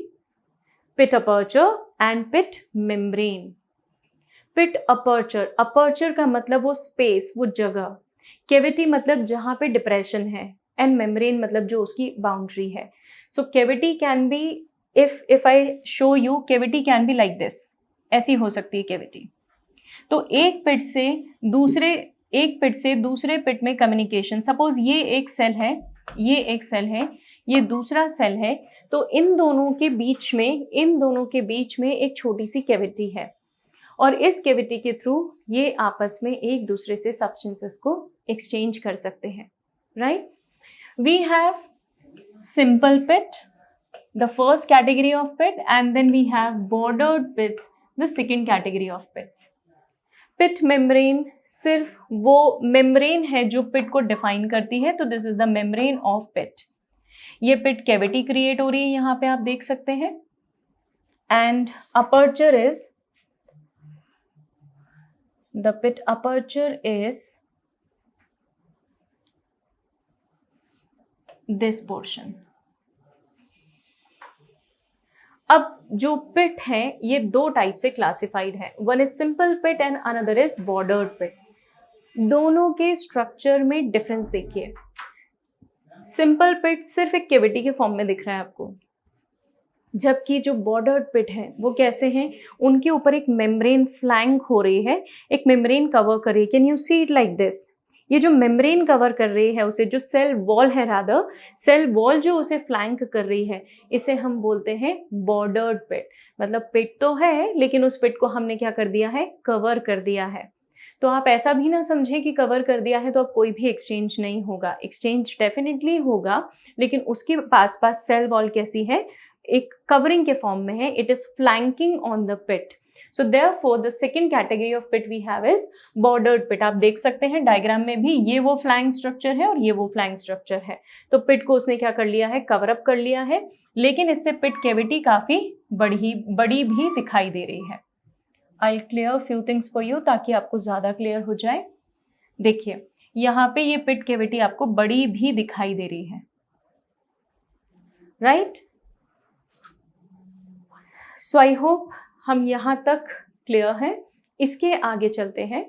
pit aperture and pit membrane. Pit aperture, aperture का मतलब वो स्पेस, वो जगह, कैविटी मतलब जहाँ पे डिप्रेशन है, एंड मेम्ब्रेन मतलब जो उसकी बाउंड्री है। So cavity can be, if I show you, cavity can be like this, ऐसी हो सकती है कैविटी। तो एक पिट से दूसरे पिट में कम्युनिकेशन, सपोज ये एक सेल है, ये एक सेल है, ये दूसरा सेल है, तो इन दोनों के बीच में एक छोटी सी कैविटी है, और इस कैविटी के थ्रू ये आपस में एक दूसरे से सब्सटेंसेस को एक्सचेंज कर सकते हैं, right? We have simple pit, the first category of pit, and then we have bordered pits, the second category of pits. Pit membrane सिर्फ वो मेम्ब्रेन है जो पिट को डिफाइन करती है, तो this is the membrane of pit. ये पिट कैविटी क्रिएट हो रही है, यहाँ पे आप देख सकते हैं, and aperture is, the pit aperture is this portion. अब जो पिट है ये 2 टाइप से क्लासिफाइड है, one is simple pit and another is bordered pit. दोनों के स्ट्रक्चर में डिफरेंस देखिए। सिंपल पिट सिर्फ एक कैविटी के फॉर्म में दिख रहा है आपको, जबकि जो बॉर्डर्ड पिट है वो कैसे हैं, उनके ऊपर एक मेम्ब्रेन फ्लैंक हो रही है, एक मेम्ब्रेन कवर कर रही है। Can you see it like this? ये जो मेम्ब्रेन कवर कर रही है उसे, जो सेल वॉल है, रादर सेल वॉल जो उसे फ्लैंक कर रही है, इसे हम बोलते हैं बॉर्डर्ड पिट। मतलब पिट तो है लेकिन उस पिट को हमने क्या कर दिया है, कवर कर दिया है। तो आप ऐसा भी ना समझें कि कवर कर दिया है तो अब कोई भी एक्सचेंज नहीं होगा, एक्सचेंज डेफिनेटली होगा, लेकिन उसके पास सेल वॉल कैसी है, एक कवरिंग के फॉर्म में है, it is flanking on the pit. So therefore the second category of pit we have is bordered pit। आप देख सकते हैं डायग्राम में भी, ये वो फ्लैंक स्ट्रक्चर है और ये वो फ्लैंक स्ट्रक्चर है। तो पिट को उसने क्या कर लिया है, कवर अप कर लिया है, लेकिन इससे पिट कैविटी काफी बड़ी भी दिखाई दे रही है। I'll clear few things for you ताकि आपको ज्यादा क्लियर हो जाए। देखिए यहाँ पे ये पिट कैविटी आपको बड़ी भी दिखाई दे रही है, राइट? सो आई होप हम यहाँ तक क्लियर हैं। इसके आगे चलते हैं।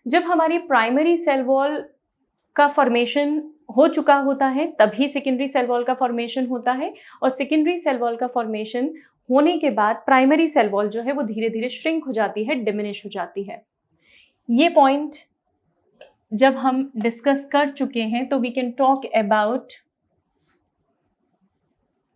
जब हमारी प्राइमरी सेल वॉल का फॉर्मेशन हो चुका होता है तभी सेकेंडरी सेल वॉल का फॉर्मेशन होता है, और सेकेंडरी सेल वॉल का फॉर्मेशन होने के बाद प्राइमरी सेल वॉल जो है वो धीरे धीरे श्रिंक हो जाती है, डिमिनिश हो जाती है। ये पॉइंट जब हम डिस्कस कर चुके हैं तो we can talk about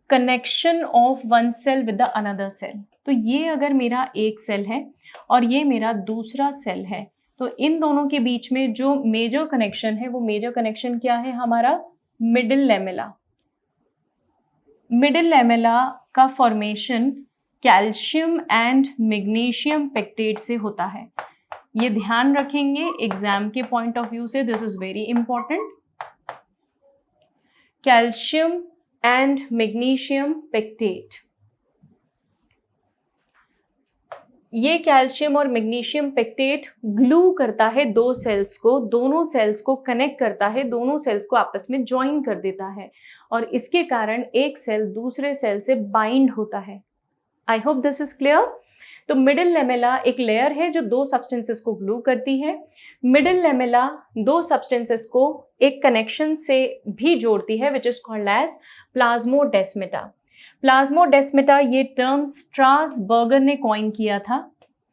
connection of one cell with the another cell. तो ये अगर मेरा एक सेल है और ये मेरा दूसरा सेल है, तो इन दोनों के बीच में जो मेजर कनेक्शन है वो मेजर कनेक्शन क्या है, हमारा मिडिल लेमेला। मिडिल लेमेला का formation calcium and magnesium pectate से होता है। ये ध्यान रखेंगे एग्जाम के पॉइंट ऑफ व्यू से, this is very important. Calcium and magnesium pectate, ये कैल्शियम और मैग्नीशियम पेक्टेट ग्लू करता है दो सेल्स को, दोनों सेल्स को कनेक्ट करता है, दोनों सेल्स को आपस में ज्वाइन कर देता है, और इसके कारण एक सेल दूसरे सेल से बाइंड होता है। आई होप दिस इज क्लियर। तो मिडिल लेमेला एक लेयर है जो दो सब्सटेंसेस को ग्लू करती है। मिडिल लेमेला दो सब्सटेंसेस को एक कनेक्शन से भी जोड़ती है, which is called as plasmodesmata. Plasmodesmata ये टर्म स्ट्रासबर्गर ने कॉइन किया था।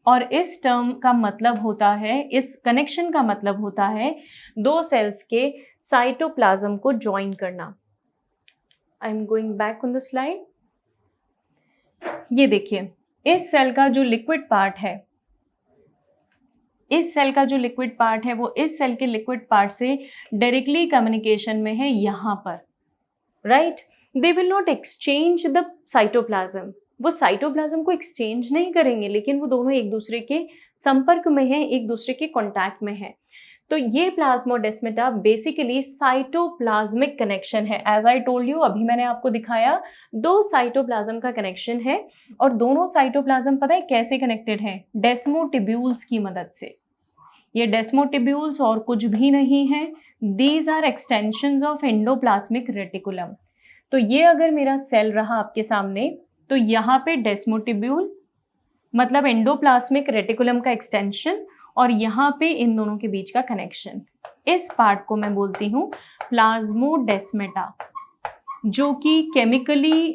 और इस टर्म का मतलब होता है, इस कनेक्शन का मतलब होता है दो सेल्स के साइटोप्लाज्म को ज्वाइन करना। I am going back on the slide. ये देखिए, इस सेल का जो लिक्विड पार्ट है, इस सेल का जो लिक्विड पार्ट है वो इस सेल के लिक्विड पार्ट से डायरेक्टली कम्युनिकेशन में है यहाँ पर, right. They will not exchange the cytoplasm, वो साइटोप्लाज्म को एक्सचेंज नहीं करेंगे, लेकिन वो दोनों एक दूसरे के संपर्क में है, एक दूसरे के कॉन्टैक्ट में है। तो ये प्लाज्मोडेस्माटा बेसिकली साइटोप्लाज्मिक कनेक्शन है। एज आई टोल्ड यू, अभी मैंने आपको दिखाया दो साइटोप्लाज्म का कनेक्शन है, और दोनों साइटोप्लाज्म पता है कैसे कनेक्टेड है? डेस्मोटिब्यूल्स की मदद से। ये डेस्मोटिब्यूल्स और कुछ भी नहीं है, these are extensions of endoplasmic reticulum. तो ये अगर मेरा सेल रहा आपके सामने, तो यहाँ पे डेस्मोटिब्यूल मतलब एंडोप्लाज्मिक रेटिकुलम का एक्सटेंशन, और यहाँ पे इन दोनों के बीच का कनेक्शन। इस पार्ट को मैं बोलती हूँ प्लाज्मोडेस्माटा, जो कि केमिकली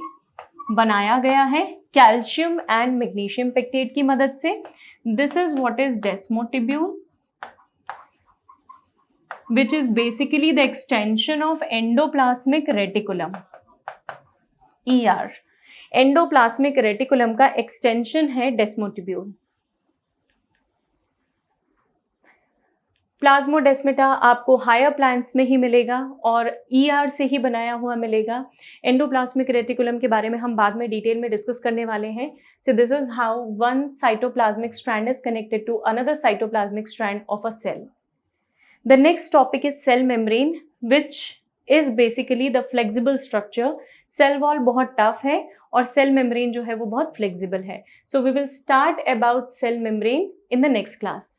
बनाया गया है कैल्शियम एंड मैग्नीशियम पेक्टेट की मदद से। This is what is desmotubule, which is basically the extension of endoplasmic reticulum, ER। Endoplasmic reticulum का एक्सटेंशन है डेस्मोटिब्यूल। प्लाज्मोडेस्माटा आपको हायर प्लांट्स में ही मिलेगा और ER से ही बनाया हुआ मिलेगा। एंडोप्लाज्मिक रेटिकुलम के बारे में हम बाद में डिटेल में डिस्कस करने वाले हैं। So this is how one cytoplasmic strand is connected to another cytoplasmic strand of a cell. The next topic is cell membrane, which is basically the flexible structure. Cell wall बहुत tough है और cell membrane जो है वो बहुत flexible है. So we will start about cell membrane in the next class.